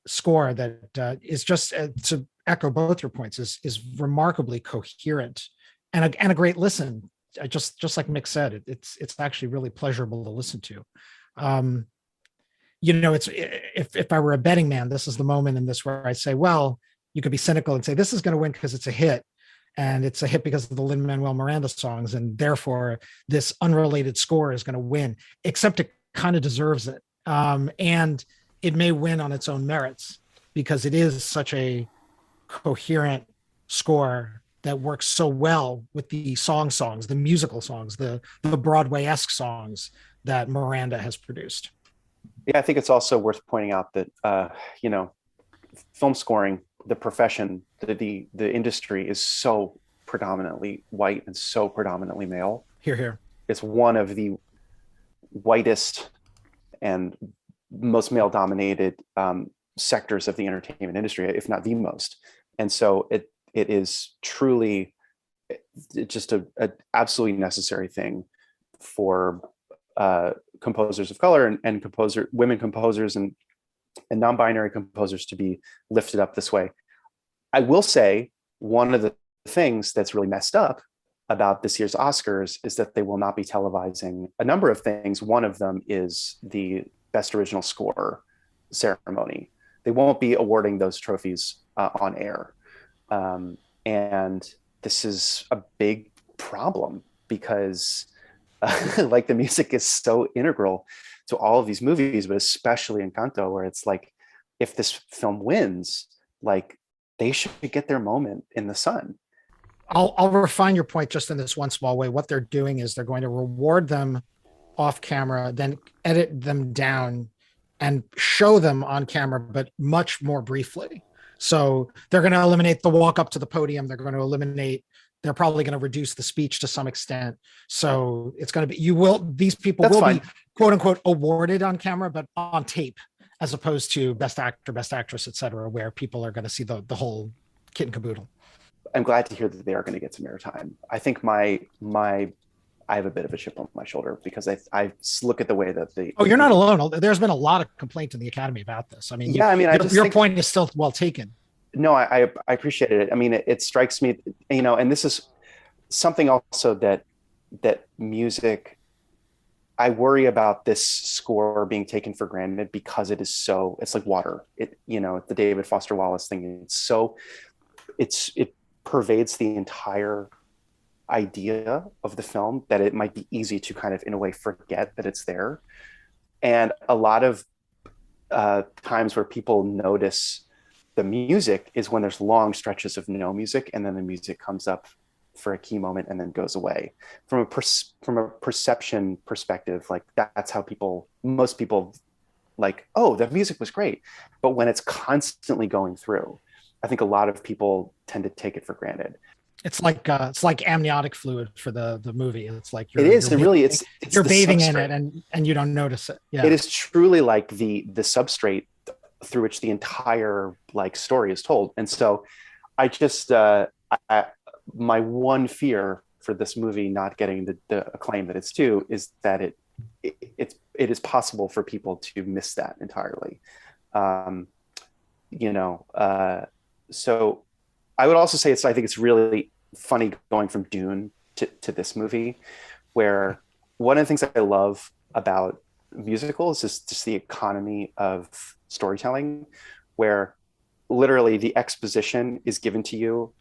score that is just, to echo both your points, is remarkably coherent and a great listen. Just like Mick said, it's actually really pleasurable to listen to. It's if I were a betting man, this is the moment in this where I say, well, you could be cynical and say this is going to win because it's a hit, and it's a hit because of the Lin-Manuel Miranda songs, and therefore this unrelated score is going to win. Except it kind of deserves it, and it may win on its own merits because it is such a coherent score that works so well with the songs, the musical songs, the Broadway-esque songs that Miranda has produced. Yeah, I think it's also worth pointing out that, film scoring, the profession, the industry is so predominantly white and so predominantly male. Hear, hear. It's one of the whitest and most male-dominated sectors of the entertainment industry, if not the most. And so it is truly just a absolutely necessary thing for composers of color and women composers and non-binary composers to be lifted up this way. I will say one of the things that's really messed up about this year's Oscars is that they will not be televising a number of things. One of them is the Best Original Score ceremony. They won't be awarding those trophies on air. And this is a big problem because like the music is so integral to all of these movies, but especially Encanto, where it's like, if this film wins, like they should get their moment in the sun. I'll refine your point just in this one small way. What they're doing is they're going to reward them off camera, then edit them down and show them on camera, but much more briefly. So they're going to eliminate the walk up to the podium. They're probably going to reduce the speech to some extent. So it's going to be, these people will be quote unquote awarded on camera, but on tape, as opposed to best actor, best actress, et cetera, where people are going to see the whole kit and caboodle. I'm glad to hear that they are going to get some airtime. I think I have a bit of a chip on my shoulder because I look at the way that the. Oh, you're not alone. There's been a lot of complaint in the Academy about this. I mean, your point is still well taken. No, I appreciate it. I mean, it strikes me, and this is something also that music, I worry about this score being taken for granted because it's like water. The David Foster Wallace thing. It pervades the entire idea of the film that it might be easy to kind of, in a way, forget that it's there. And a lot of times where people notice the music is when there's long stretches of no music, and then the music comes up for a key moment and then goes away. From a perception perspective, like that's how most people like, oh, the music was great. But when it's constantly going through, I think a lot of people tend to take it for granted. It's like amniotic fluid for the movie. It's like you're bathing in it and you don't notice it. Yeah, it is truly like the substrate through which the entire story is told. And so I just my one fear for this movie not getting the acclaim that it's due is that it is possible for people to miss that entirely. Um, you know, so I would also say I think it's really funny going from Dune to this movie, where one of the things I love about musicals is just the economy of storytelling, where literally the exposition is given to you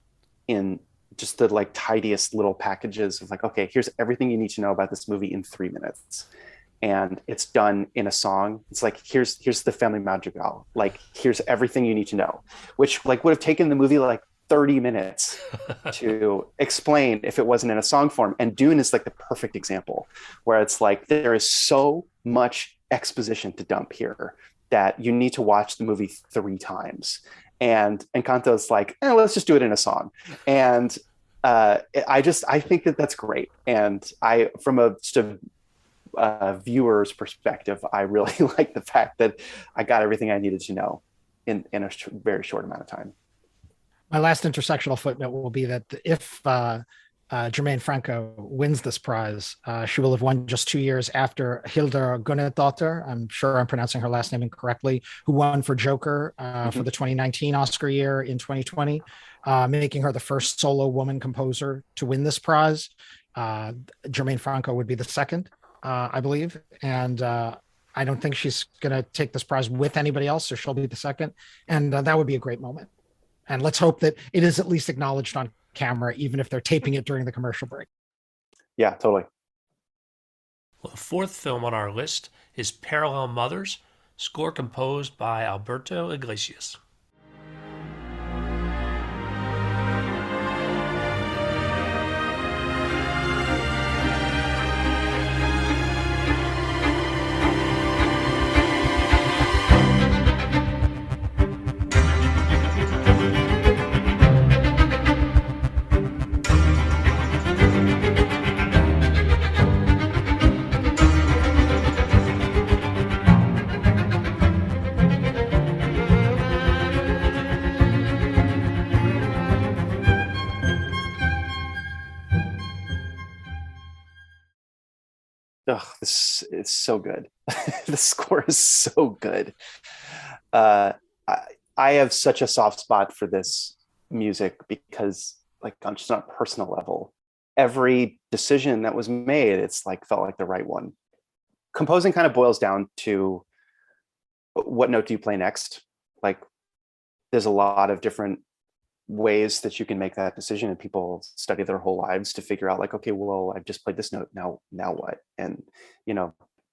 in just the like tidiest little packages of like, okay, here's everything you need to know about this movie in 3 minutes. And it's done in a song. It's like, here's the Family Madrigal. Like, here's everything you need to know, which like would have taken the movie like 30 minutes to explain if it wasn't in a song form. And Dune is like the perfect example, where it's like, there is so much exposition to dump here that you need to watch the movie 3 times. And Encanto's like, let's just do it in a song. And I think that that's great. And from a viewer's perspective, I really like the fact that I got everything I needed to know in a very short amount of time. My last intersectional footnote will be that if Jermaine Franco wins this prize, she will have won just 2 years after Hildur Guðnadóttir, I'm sure I'm pronouncing her last name incorrectly, who won for Joker for the 2019 Oscar year in 2020, making her the first solo woman composer to win this prize. Jermaine Franco would be the second, I believe. And I don't think she's going to take this prize with anybody else, so she'll be the second. And that would be a great moment. And let's hope that it is at least acknowledged on camera, even if they're taping it during the commercial break. Yeah, totally. Well, the fourth film on our list is Parallel Mothers, score composed by Alberto Iglesias. This is so good. The score is so good. I have such a soft spot for this music because, like, on just on a personal level, every decision that was made, it's like felt like the right one. Composing kind of boils down to what note do you play next? Like, there's a lot of different ways that you can make that decision, and people study their whole lives to figure out like, okay, well, I've just played this note, now what? And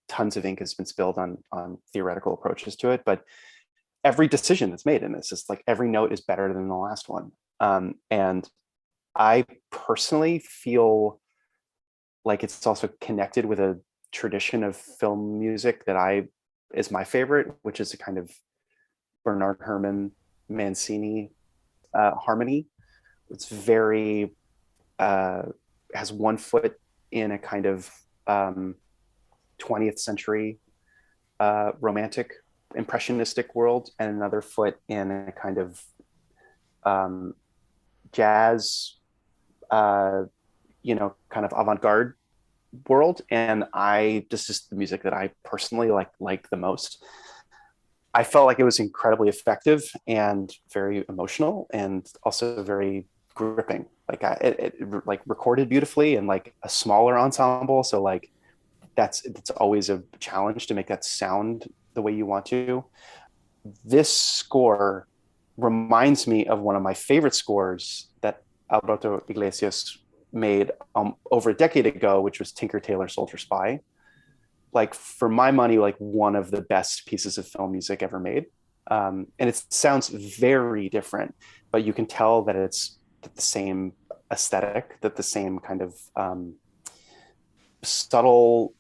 tons of ink has been spilled on theoretical approaches to it, but every decision that's made in this is like every note is better than the last one. And I personally feel like it's also connected with a tradition of film music that is my favorite, which is a kind of Bernard Herrmann, Mancini harmony. It's very has one foot in a kind of 20th century romantic impressionistic world, and another foot in a kind of jazz kind of avant-garde world. And this is the music that I personally like the most. I felt like it was incredibly effective and very emotional, and also very gripping. Like it like recorded beautifully, and like a smaller ensemble. So like it's always a challenge to make that sound the way you want to. This score reminds me of one of my favorite scores that Alberto Iglesias made over a decade ago, which was Tinker Tailor Soldier Spy. Like, for my money, like one of the best pieces of film music ever made. And it sounds very different, but you can tell that it's the same aesthetic, that the same kind of subtle,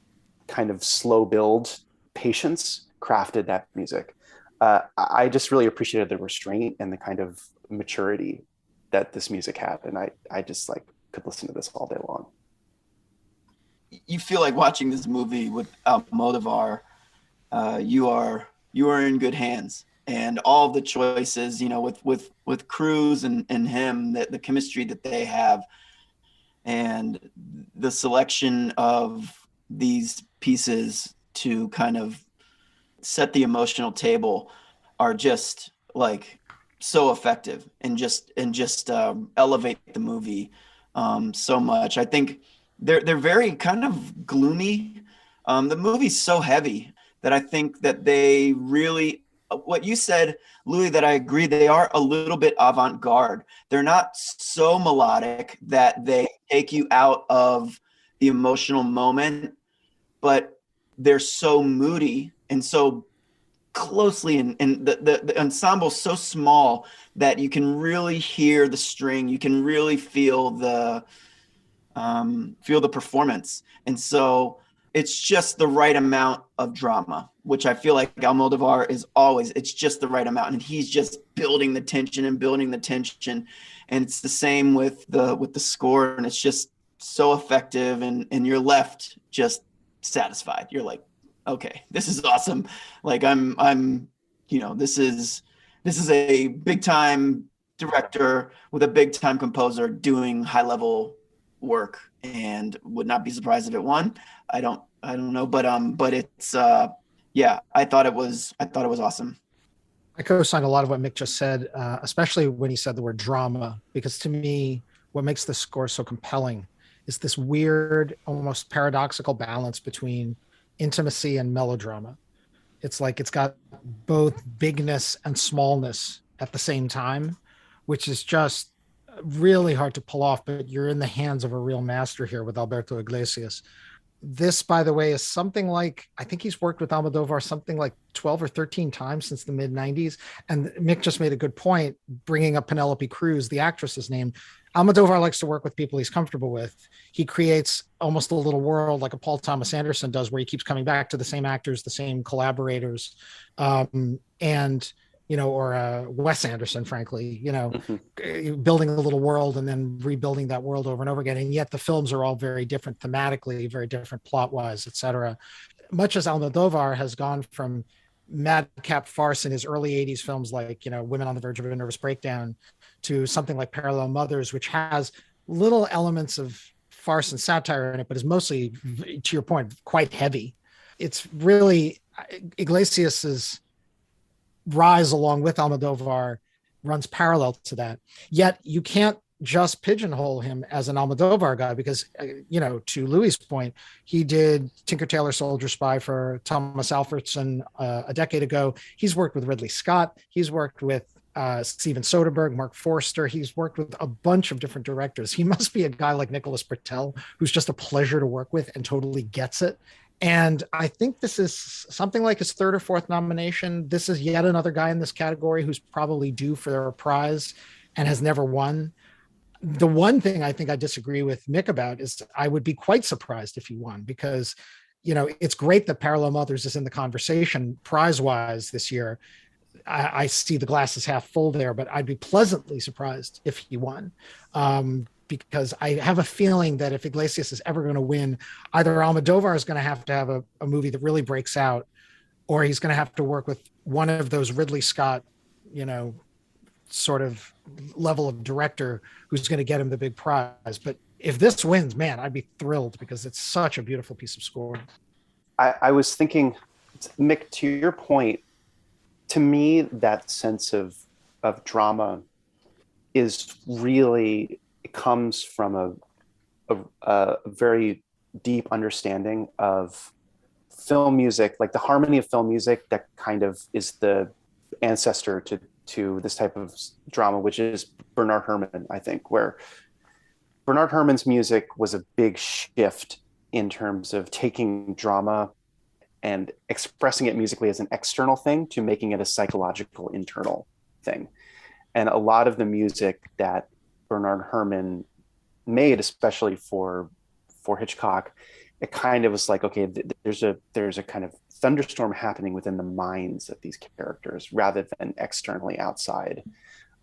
kind of slow build patience crafted that music. I just really appreciated the restraint and the kind of maturity that this music had. And I just like could listen to this all day long. You feel like watching this movie with Almodovar, you are in good hands, and all of the choices, with Cruz and him, the chemistry that they have, and the selection of these pieces to kind of set the emotional table are just like so effective and just elevate the movie so much. I think they're very kind of gloomy. The movie's so heavy that I think that they really, what you said, Louis, that I agree, they are a little bit avant-garde. They're not so melodic that they take you out of the emotional moment, but they're so moody and so closely, and the ensemble's so small that you can really hear the string, you can really feel the performance. And so it's just the right amount of drama, which I feel like Almodovar is always, it's just the right amount. And he's just building the tension and building the tension. And it's the same with the score. And it's just so effective, and you're left just satisfied. You're like, okay, this is awesome. Like I'm, this is a big time director with a big time composer doing high level work, and would not be surprised if it won. I don't know, but it's yeah, I thought it was awesome. I co-sign a lot of what Mick just said, especially when he said the word drama, because to me, what makes the score so compelling is this weird, almost paradoxical balance between intimacy and melodrama. It's like it's got both bigness and smallness at the same time, which is just really hard to pull off, but you're in the hands of a real master here with Alberto Iglesias. This, by the way, is something like, I think he's worked with Almodovar something like 12 or 13 times since the mid 90s. And Mick just made a good point, bringing up Penelope Cruz, the actress's name. Almodovar likes to work with people he's comfortable with. He creates almost a little world like a Paul Thomas Anderson does, where he keeps coming back to the same actors, the same collaborators. Or Wes Anderson, frankly, building a little world and then rebuilding that world over and over again. And yet the films are all very different thematically, very different plot-wise, et cetera. Much as Almodovar has gone from madcap farce in his early 80s films like, Women on the Verge of a Nervous Breakdown, to something like Parallel Mothers, which has little elements of farce and satire in it, but is mostly, to your point, quite heavy. It's really Iglesias's rise along with Almodovar runs parallel to that. Yet you can't just pigeonhole him as an Almodovar guy, because, to Louis' point, he did Tinker Tailor Soldier Spy for Thomas Alfredson a decade ago. He's worked with Ridley Scott. He's worked with Steven Soderbergh, Mark Forster. He's worked with a bunch of different directors. He must be a guy like Nicholas Britell, who's just a pleasure to work with and totally gets it. And I think this is something like his third or fourth nomination. This is yet another guy in this category who's probably due for a prize and has never won. The one thing I think I disagree with Mick about is I would be quite surprised if he won, because, it's great that Parallel Mothers is in the conversation prize-wise this year. I see the glass is half full there, but I'd be pleasantly surprised if he won. Because I have a feeling that if Iglesias is ever going to win, either Almodovar is going to have a movie that really breaks out, or he's going to have to work with one of those Ridley Scott, sort of level of director who's going to get him the big prize. But if this wins, man, I'd be thrilled, because it's such a beautiful piece of score. I was thinking, Mick, to your point, to me, that sense of drama is really, it comes from a very deep understanding of film music, like the harmony of film music that kind of is the ancestor to this type of drama, which is Bernard Herrmann, I think, where Bernard Herrmann's music was a big shift in terms of taking drama and expressing it musically as an external thing to making it a psychological internal thing. And a lot of the music that Bernard Herrmann made, especially for Hitchcock, it kind of was like, okay, there's a kind of thunderstorm happening within the minds of these characters rather than externally outside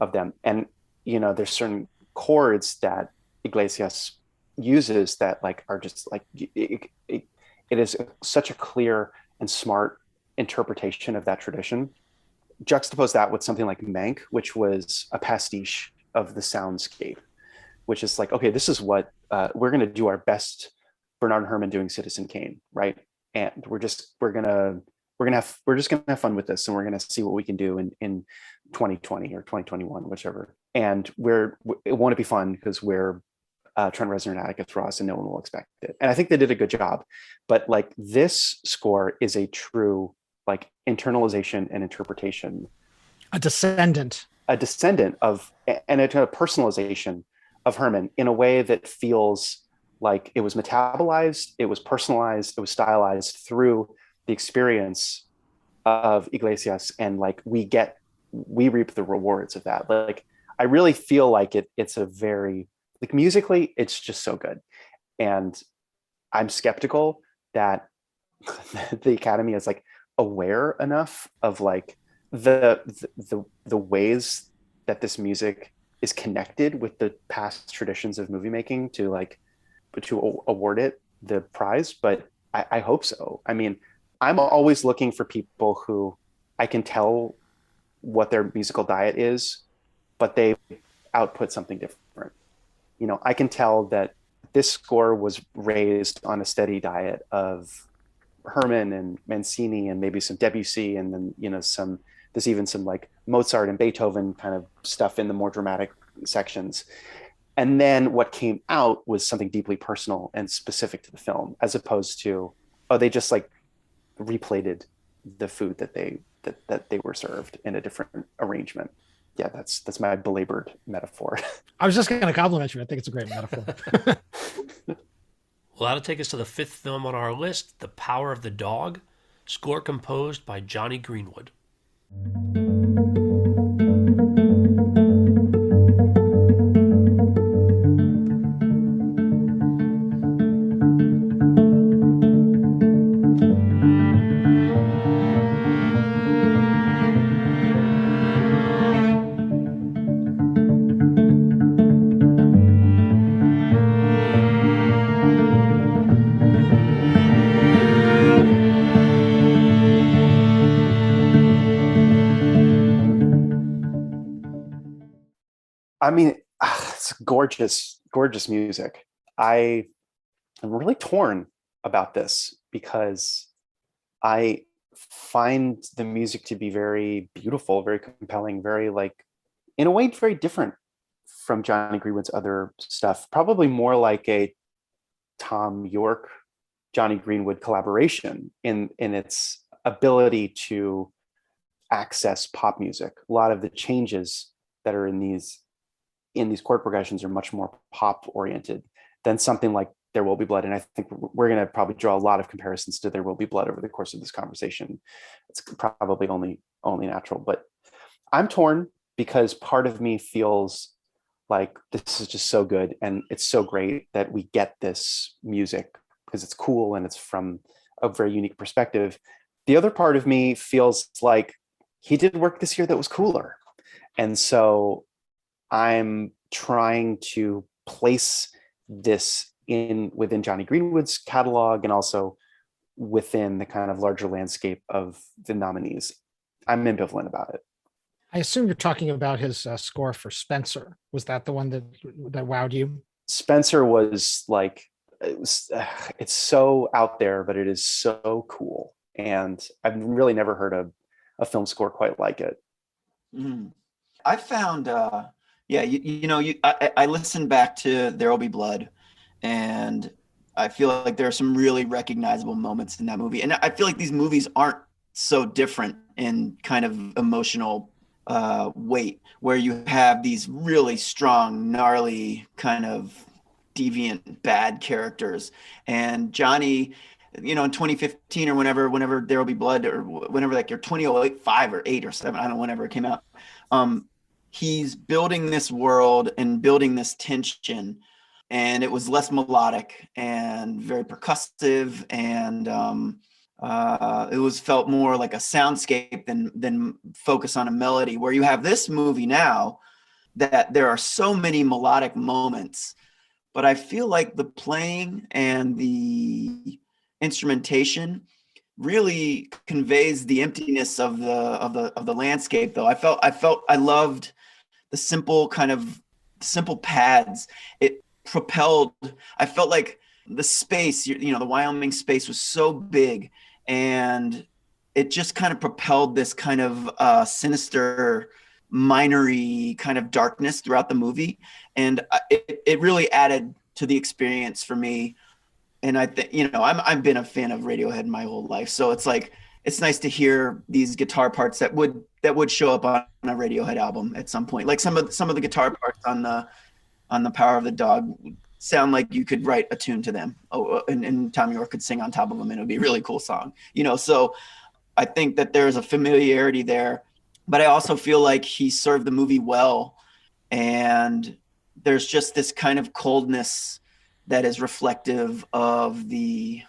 of them. And, there's certain chords that Iglesias uses that like are just like, it is such a clear and smart interpretation of that tradition. Juxtapose that with something like Mank, which was a pastiche of the soundscape, which is like, okay, this is what we're going to do our best Bernard Herrmann doing Citizen Kane, right? and we're just gonna have fun with this, and we're gonna see what we can do in 2020 or 2021, whichever. And it won't be fun because we're Trent Reznor and Atticus Ross, and no one will expect it. And I think they did a good job. But like, this score is a true like internalization and interpretation, A descendant of, and a personalization of Herman in a way that feels like it was metabolized, it was personalized, it was stylized through the experience of Iglesias, and like we reap the rewards of that. Like, I really feel like it's a very, like, musically, it's just so good. And I'm skeptical that the Academy is like aware enough of like the ways that this music is connected with the past traditions of movie making to award it the prize. But I hope so. I mean, I'm always looking for people who I can tell what their musical diet is, but they output something different. You know, I can tell that this score was raised on a steady diet of Herman and Mancini and maybe some Debussy, and then, you know, there's even some like Mozart and Beethoven kind of stuff in the more dramatic sections. And then what came out was something deeply personal and specific to the film, as opposed to, oh, they just like replated the food that they were served in a different arrangement. Yeah, that's my belabored metaphor. I was just going to compliment you. I think it's a great metaphor. Well, that'll take us to the fifth film on our list, The Power of the Dog, score composed by Johnny Greenwood. I mean, it's gorgeous music. I'm really torn about this because I find the music to be very beautiful, very compelling, very like, in a way, very different from Johnny Greenwood's other stuff. Probably more like a Tom York, Johnny Greenwood collaboration in its ability to access pop music. A lot of the changes that are in these chord progressions are much more pop oriented than something like There Will Be Blood. And I think we're going to probably draw a lot of comparisons to There Will Be Blood over the course of this conversation. It's probably only natural, but I'm torn because part of me feels like this is just so good and it's so great that we get this music because it's cool and it's from a very unique perspective. The other part of me feels like he did work this year that was cooler. And so I'm trying to place this within Johnny Greenwood's catalog and also within the kind of larger landscape of the nominees. I'm ambivalent about it. I assume you're talking about his score for Spencer. Was that the one that wowed you? Spencer was like, it's so out there, but it is so cool. And I've really never heard a film score quite like it. I found, I listened back to There Will Be Blood, and I feel like there are some really recognizable moments in that movie. And I feel like these movies aren't so different in kind of emotional weight, where you have these really strong, gnarly, kind of deviant, bad characters. And Johnny, you know, in 2015 or whenever There Will Be Blood, or whenever, like, your 2005 or 8 or 7, I don't know, whenever it came out, he's building this world and building this tension, and it was less melodic and very percussive, and it was felt more like a soundscape than focus on a melody. Where you have this movie now, that there are so many melodic moments, but I feel like the playing and the instrumentation really conveys the emptiness of the landscape. Though I loved the simple pads. It propelled. I felt like the space, the Wyoming space was so big, and it just kind of propelled this kind of sinister, minery kind of darkness throughout the movie. And it really added to the experience for me. And I think, I've been a fan of Radiohead my whole life. So it's like, it's nice to hear these guitar parts that would show up on a Radiohead album at some point. Like some of the guitar parts on the Power of the Dog sound like you could write a tune to them. Oh, and Tom York could sing on top of them, and it would be a really cool song. So I think that there's a familiarity there, but I also feel like he served the movie well. And there's just this kind of coldness that is reflective of the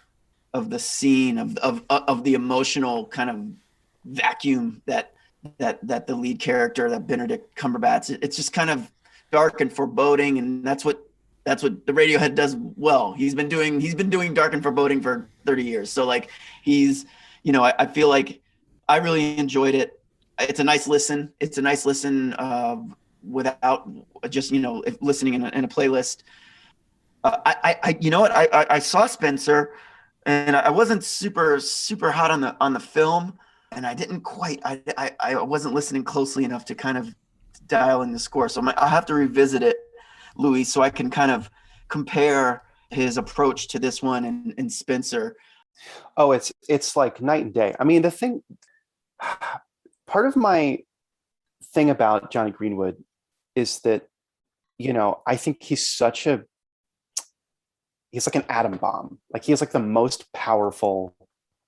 scene, of the emotional kind of vacuum that the lead character, that Benedict Cumberbatch, it's just kind of dark and foreboding. And that's what the Radiohead does well. He's been doing dark and foreboding for 30 years. So like I feel like I really enjoyed it. It's a nice listen. Without just, listening in a playlist. I saw Spencer, and I wasn't super, super hot on the film, and I wasn't listening closely enough to kind of dial in the score. So I'll have to revisit it, Louis, so I can kind of compare his approach to this one and Spencer. Oh, it's like night and day. I mean, part of my thing about Johnny Greenwood is that, I think he's like an atom bomb. Like, he is like the most powerful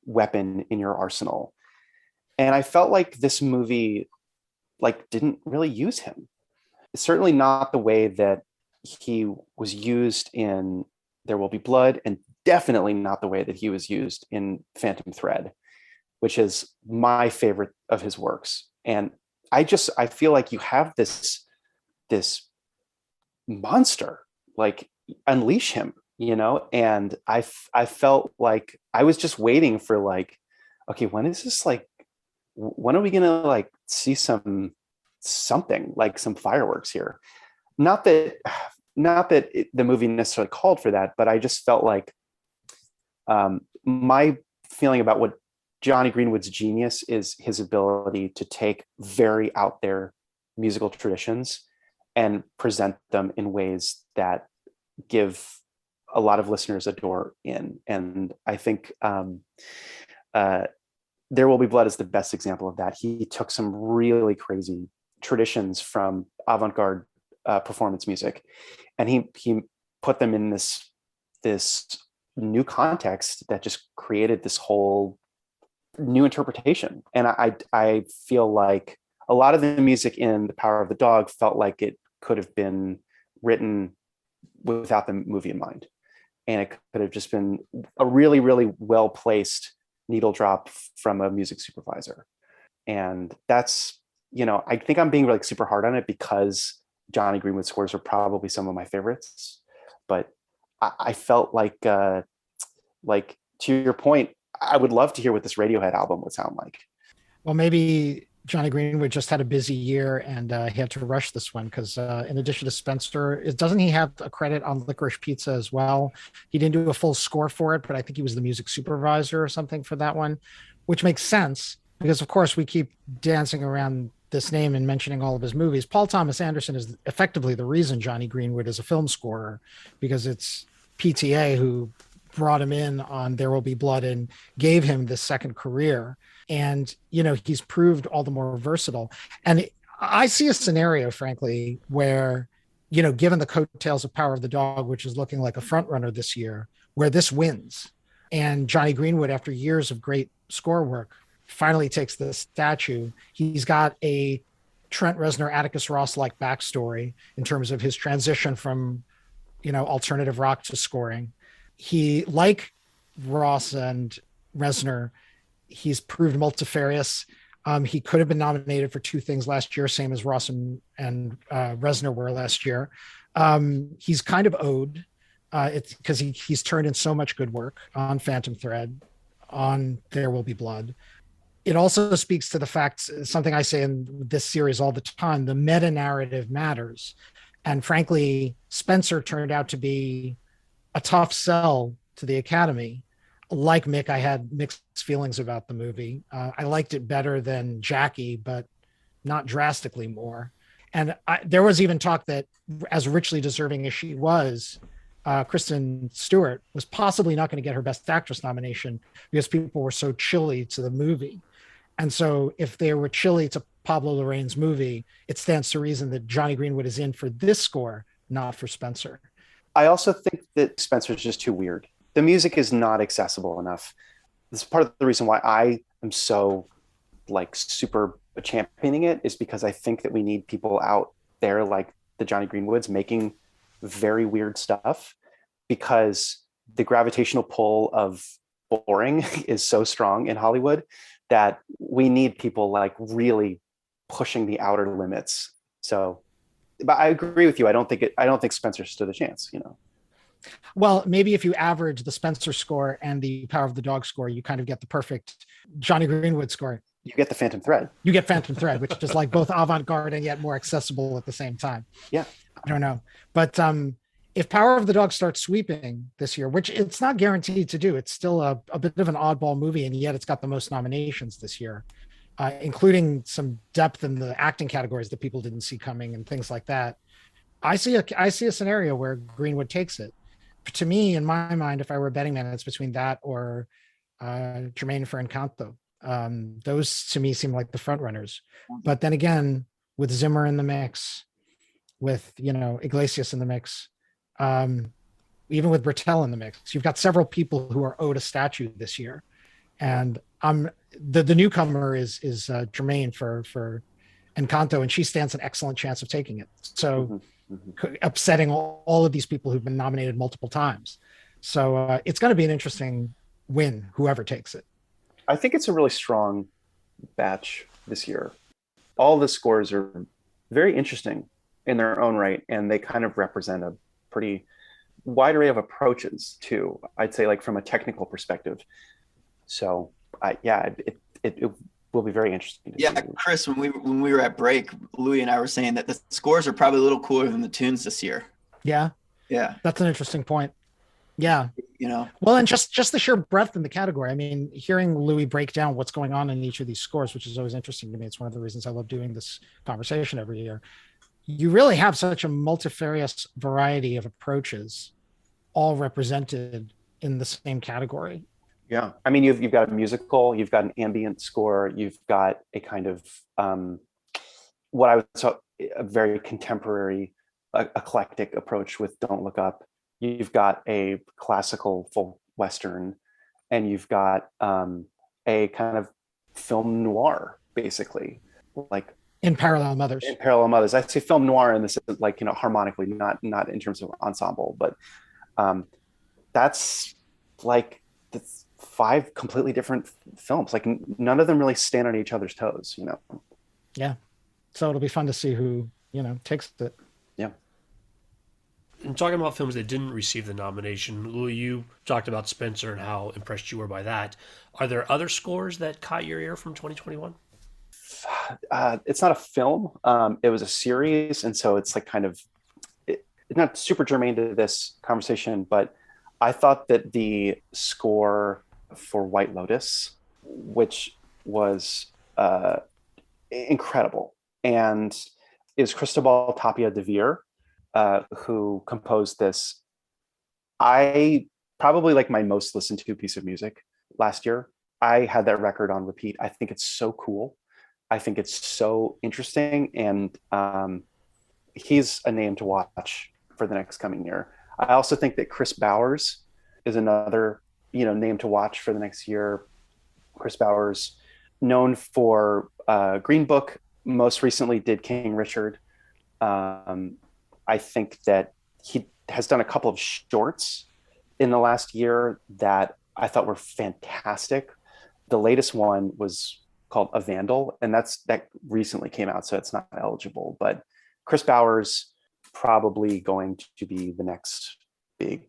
weapon in your arsenal. And I felt like this movie didn't really use him. It's certainly not the way that he was used in There Will Be Blood, and definitely not the way that he was used in Phantom Thread, which is my favorite of his works. And I feel like you have this monster, like, unleash him, and I felt like I was just waiting for, like, okay, when is this, like, when are we gonna, like, see something like some fireworks here? Not that the movie necessarily called for that, but I just felt like my feeling about what Johnny Greenwood's genius is his ability to take very out there musical traditions and present them in ways that give a lot of listeners a door in. And I think There Will Be Blood is the best example of that. He took some really crazy traditions from avant-garde performance music, and he put them in this new context that just created this whole new interpretation. And I feel like a lot of the music in The Power of the Dog felt like it could have been written without the movie in mind, and it could have just been a really, really well placed needle drop from a music supervisor. And that's, I think I'm being, like, super hard on it because Johnny Greenwood scores are probably some of my favorites, but I felt like to your point, I would love to hear what this Radiohead album would sound like. Well, maybe Johnny Greenwood just had a busy year and he had to rush this one because in addition to Spencer, doesn't he have a credit on Licorice Pizza as well? He didn't do a full score for it, but I think he was the music supervisor or something for that one, which makes sense because, of course, we keep dancing around this name and mentioning all of his movies. Paul Thomas Anderson is effectively the reason Johnny Greenwood is a film scorer, because it's PTA who brought him in on There Will Be Blood and gave him this second career. And, he's proved all the more versatile. And I see a scenario, frankly, where, given the coattails of Power of the Dog, which is looking like a front runner this year, where this wins. And Johnny Greenwood, after years of great score work, finally takes the statue. He's got a Trent Reznor, Atticus Ross-like backstory in terms of his transition from, alternative rock to scoring. He, like Ross and Reznor, he's proved multifarious. He could have been nominated for 2 things last year, same as Ross and Reznor were last year. He's kind of owed. It's because he's turned in so much good work on Phantom Thread, on There Will Be Blood. It also speaks to the fact, something I say in this series all the time, the meta narrative matters. And frankly, Spencer turned out to be a tough sell to the Academy. Like Mick, I had mixed feelings about the movie. I liked it better than Jackie, but not drastically more. And there was even talk that, as richly deserving as she was, Kristen Stewart was possibly not going to get her Best Actress nomination because people were so chilly to the movie. And so if they were chilly to Pablo Larraín's movie, it stands to reason that Johnny Greenwood is in for this score, not for Spencer. I also think that Spencer's just too weird. The music is not accessible enough. This is part of the reason why I am so like super championing it, is because I think that we need people out there like the Johnny Greenwoods making very weird stuff, because the gravitational pull of boring is so strong in Hollywood that we need people like really pushing the outer limits. So, but I agree with you. I don't think Spencer stood a chance, you know. Well, maybe if you average the Spencer score and the Power of the Dog score, you kind of get the perfect Johnny Greenwood score. You get the Phantom Thread. You get Phantom Thread, which is like both avant-garde and yet more accessible at the same time. Yeah. I don't know. But if Power of the Dog starts sweeping this year, which it's not guaranteed to do, it's still a bit of an oddball movie, and yet it's got the most nominations this year, including some depth in the acting categories that people didn't see coming and things like that. I see a scenario where Greenwood takes it. To me, in my mind, if I were a betting man, it's between that or Jermaine for Encanto. Those to me seem like the front runners. But then again, with Zimmer in the mix, with Iglesias in the mix, even with Bertel in the mix, you've got several people who are owed a statue this year. And the newcomer is Jermaine for Encanto, and she stands an excellent chance of taking it. So upsetting all of these people who've been nominated multiple times. So it's going to be an interesting win, whoever takes it. I think it's a really strong batch this year. All the scores are very interesting in their own right, and they kind of represent a pretty wide array of approaches too, I'd say, like from a technical perspective. So it will be very interesting. Chris, when we were at break, Louis and I were saying that the scores are probably a little cooler than the tunes this year. Yeah, that's an interesting point. Yeah, well, and just the sheer breadth in the category. I mean, hearing Louis break down what's going on in each of these scores, which is always interesting to me. It's one of the reasons I love doing this conversation every year. You really have such a multifarious variety of approaches, all represented in the same category. Yeah, I mean, you've got a musical, you've got an ambient score, you've got a kind of what I would call a very contemporary, eclectic approach with Don't Look Up. You've got a classical folk Western, and you've got a kind of film noir, basically, like in Parallel Mothers. In Parallel Mothers, I say film noir in this, like, harmonically, not in terms of ensemble, but that's like that's 5 completely different films. Like none of them really stand on each other's toes, Yeah, so it'll be fun to see who takes it. Yeah. And talking about films that didn't receive the nomination, Louis, you talked about Spencer and how impressed you were by that. Are there other scores that caught your ear from 2021? It's not a film. It was a series, and so it's like kind of it's not super germane to this conversation, but I thought that the score for White Lotus, which was incredible, and is Cristobal Tapia de Veer, who composed this. I probably like my most listened to piece of music last year. I had that record on repeat. I think it's so cool. I think it's so interesting, and he's a name to watch for the next coming year. I also think that Chris Bowers is another name to watch for the next year. Chris Bowers, known for Green Book, most recently did King Richard. I think that he has done a couple of shorts in the last year that I thought were fantastic. The latest one was called A Vandal, and that recently came out, so it's not eligible. But Chris Bowers probably going to be the next big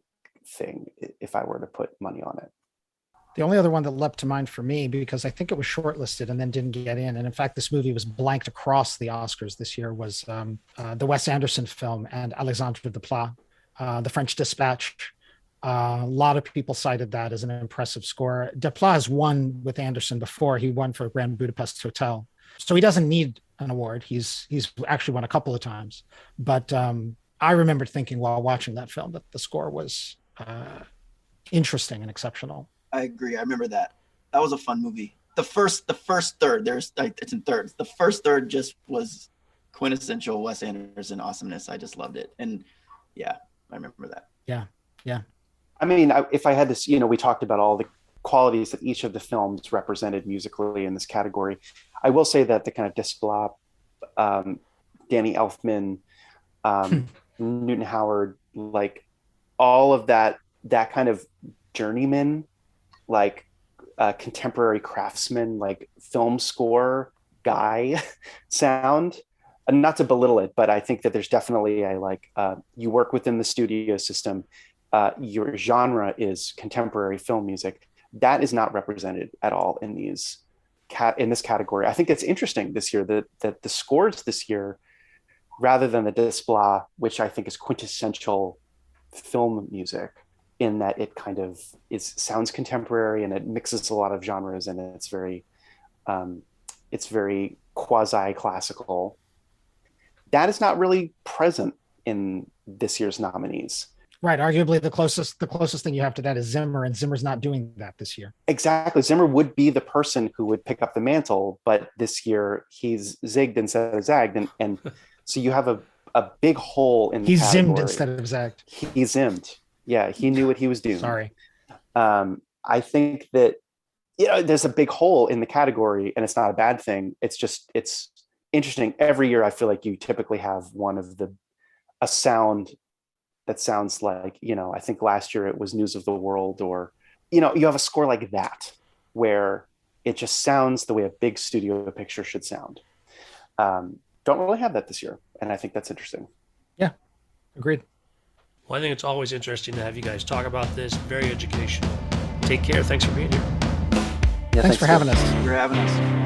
thing if I were to put money on it. The only other one that leapt to mind for me, because I think it was shortlisted and then didn't get in, and in fact this movie was blanked across the Oscars this year, was the Wes Anderson film and Alexandre Desplat, The French Dispatch, A lot of people cited that as an impressive score. Desplat has won with Anderson before. He won for Grand Budapest Hotel, so he doesn't need an award. He's actually won a couple of times. But I remember thinking while watching that film that the score was interesting and exceptional. I agree. I remember that. That was a fun movie. The first third, it's in thirds. The first third just was quintessential Wes Anderson awesomeness. I just loved it. And yeah, I remember that. Yeah. I mean, if I had this, we talked about all the qualities that each of the films represented musically in this category. I will say that the kind of Desplat, Danny Elfman, Newton Howard, like all of that kind of journeyman, like contemporary craftsman, like film score guy sound. And not to belittle it, but I think that there's definitely you work within the studio system. Your genre is contemporary film music. That is not represented at all in this category. I think it's interesting this year that the scores this year, rather than the Desplat, which I think is quintessential film music, in that it kind of sounds contemporary and it mixes a lot of genres and it's very quasi-classical. That is not really present in this year's nominees. Right. Arguably the closest thing you have to that is Zimmer, and Zimmer's not doing that this year. Exactly. Zimmer would be the person who would pick up the mantle, but this year he's zigged instead of zagged. And so you have a big hole in the He's category. zimmed instead of zagged. He zimmed. Yeah, he knew what he was doing. Sorry. I think that there's a big hole in the category, and it's not a bad thing. It's interesting. Every year I feel like you typically have a sound that sounds like, I think last year it was News of the World, or, you have a score like that where it just sounds the way a big studio picture should sound. Don't really have that this year. And I think that's interesting. Yeah, agreed. Well, I think it's always interesting to have you guys talk about this. Very educational. Take care. Thanks for being here. Yeah, thanks for having us. Thanks for having us.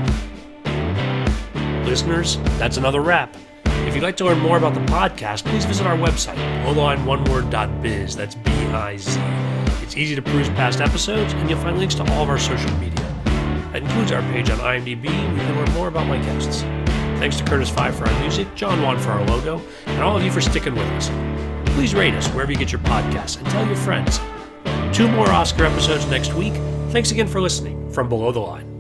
Listeners, that's another wrap. If you'd like to learn more about the podcast, please visit our website, oneword.biz. That's B-I-Z. It's easy to peruse past episodes, and you'll find links to all of our social media. That includes our page on IMDb, where you can learn more about my guests. Thanks to Curtis Five for our music, John Wan for our logo, and all of you for sticking with us. Please rate us wherever you get your podcasts, and tell your friends. 2 more Oscar episodes next week. Thanks again for listening from Below the Line.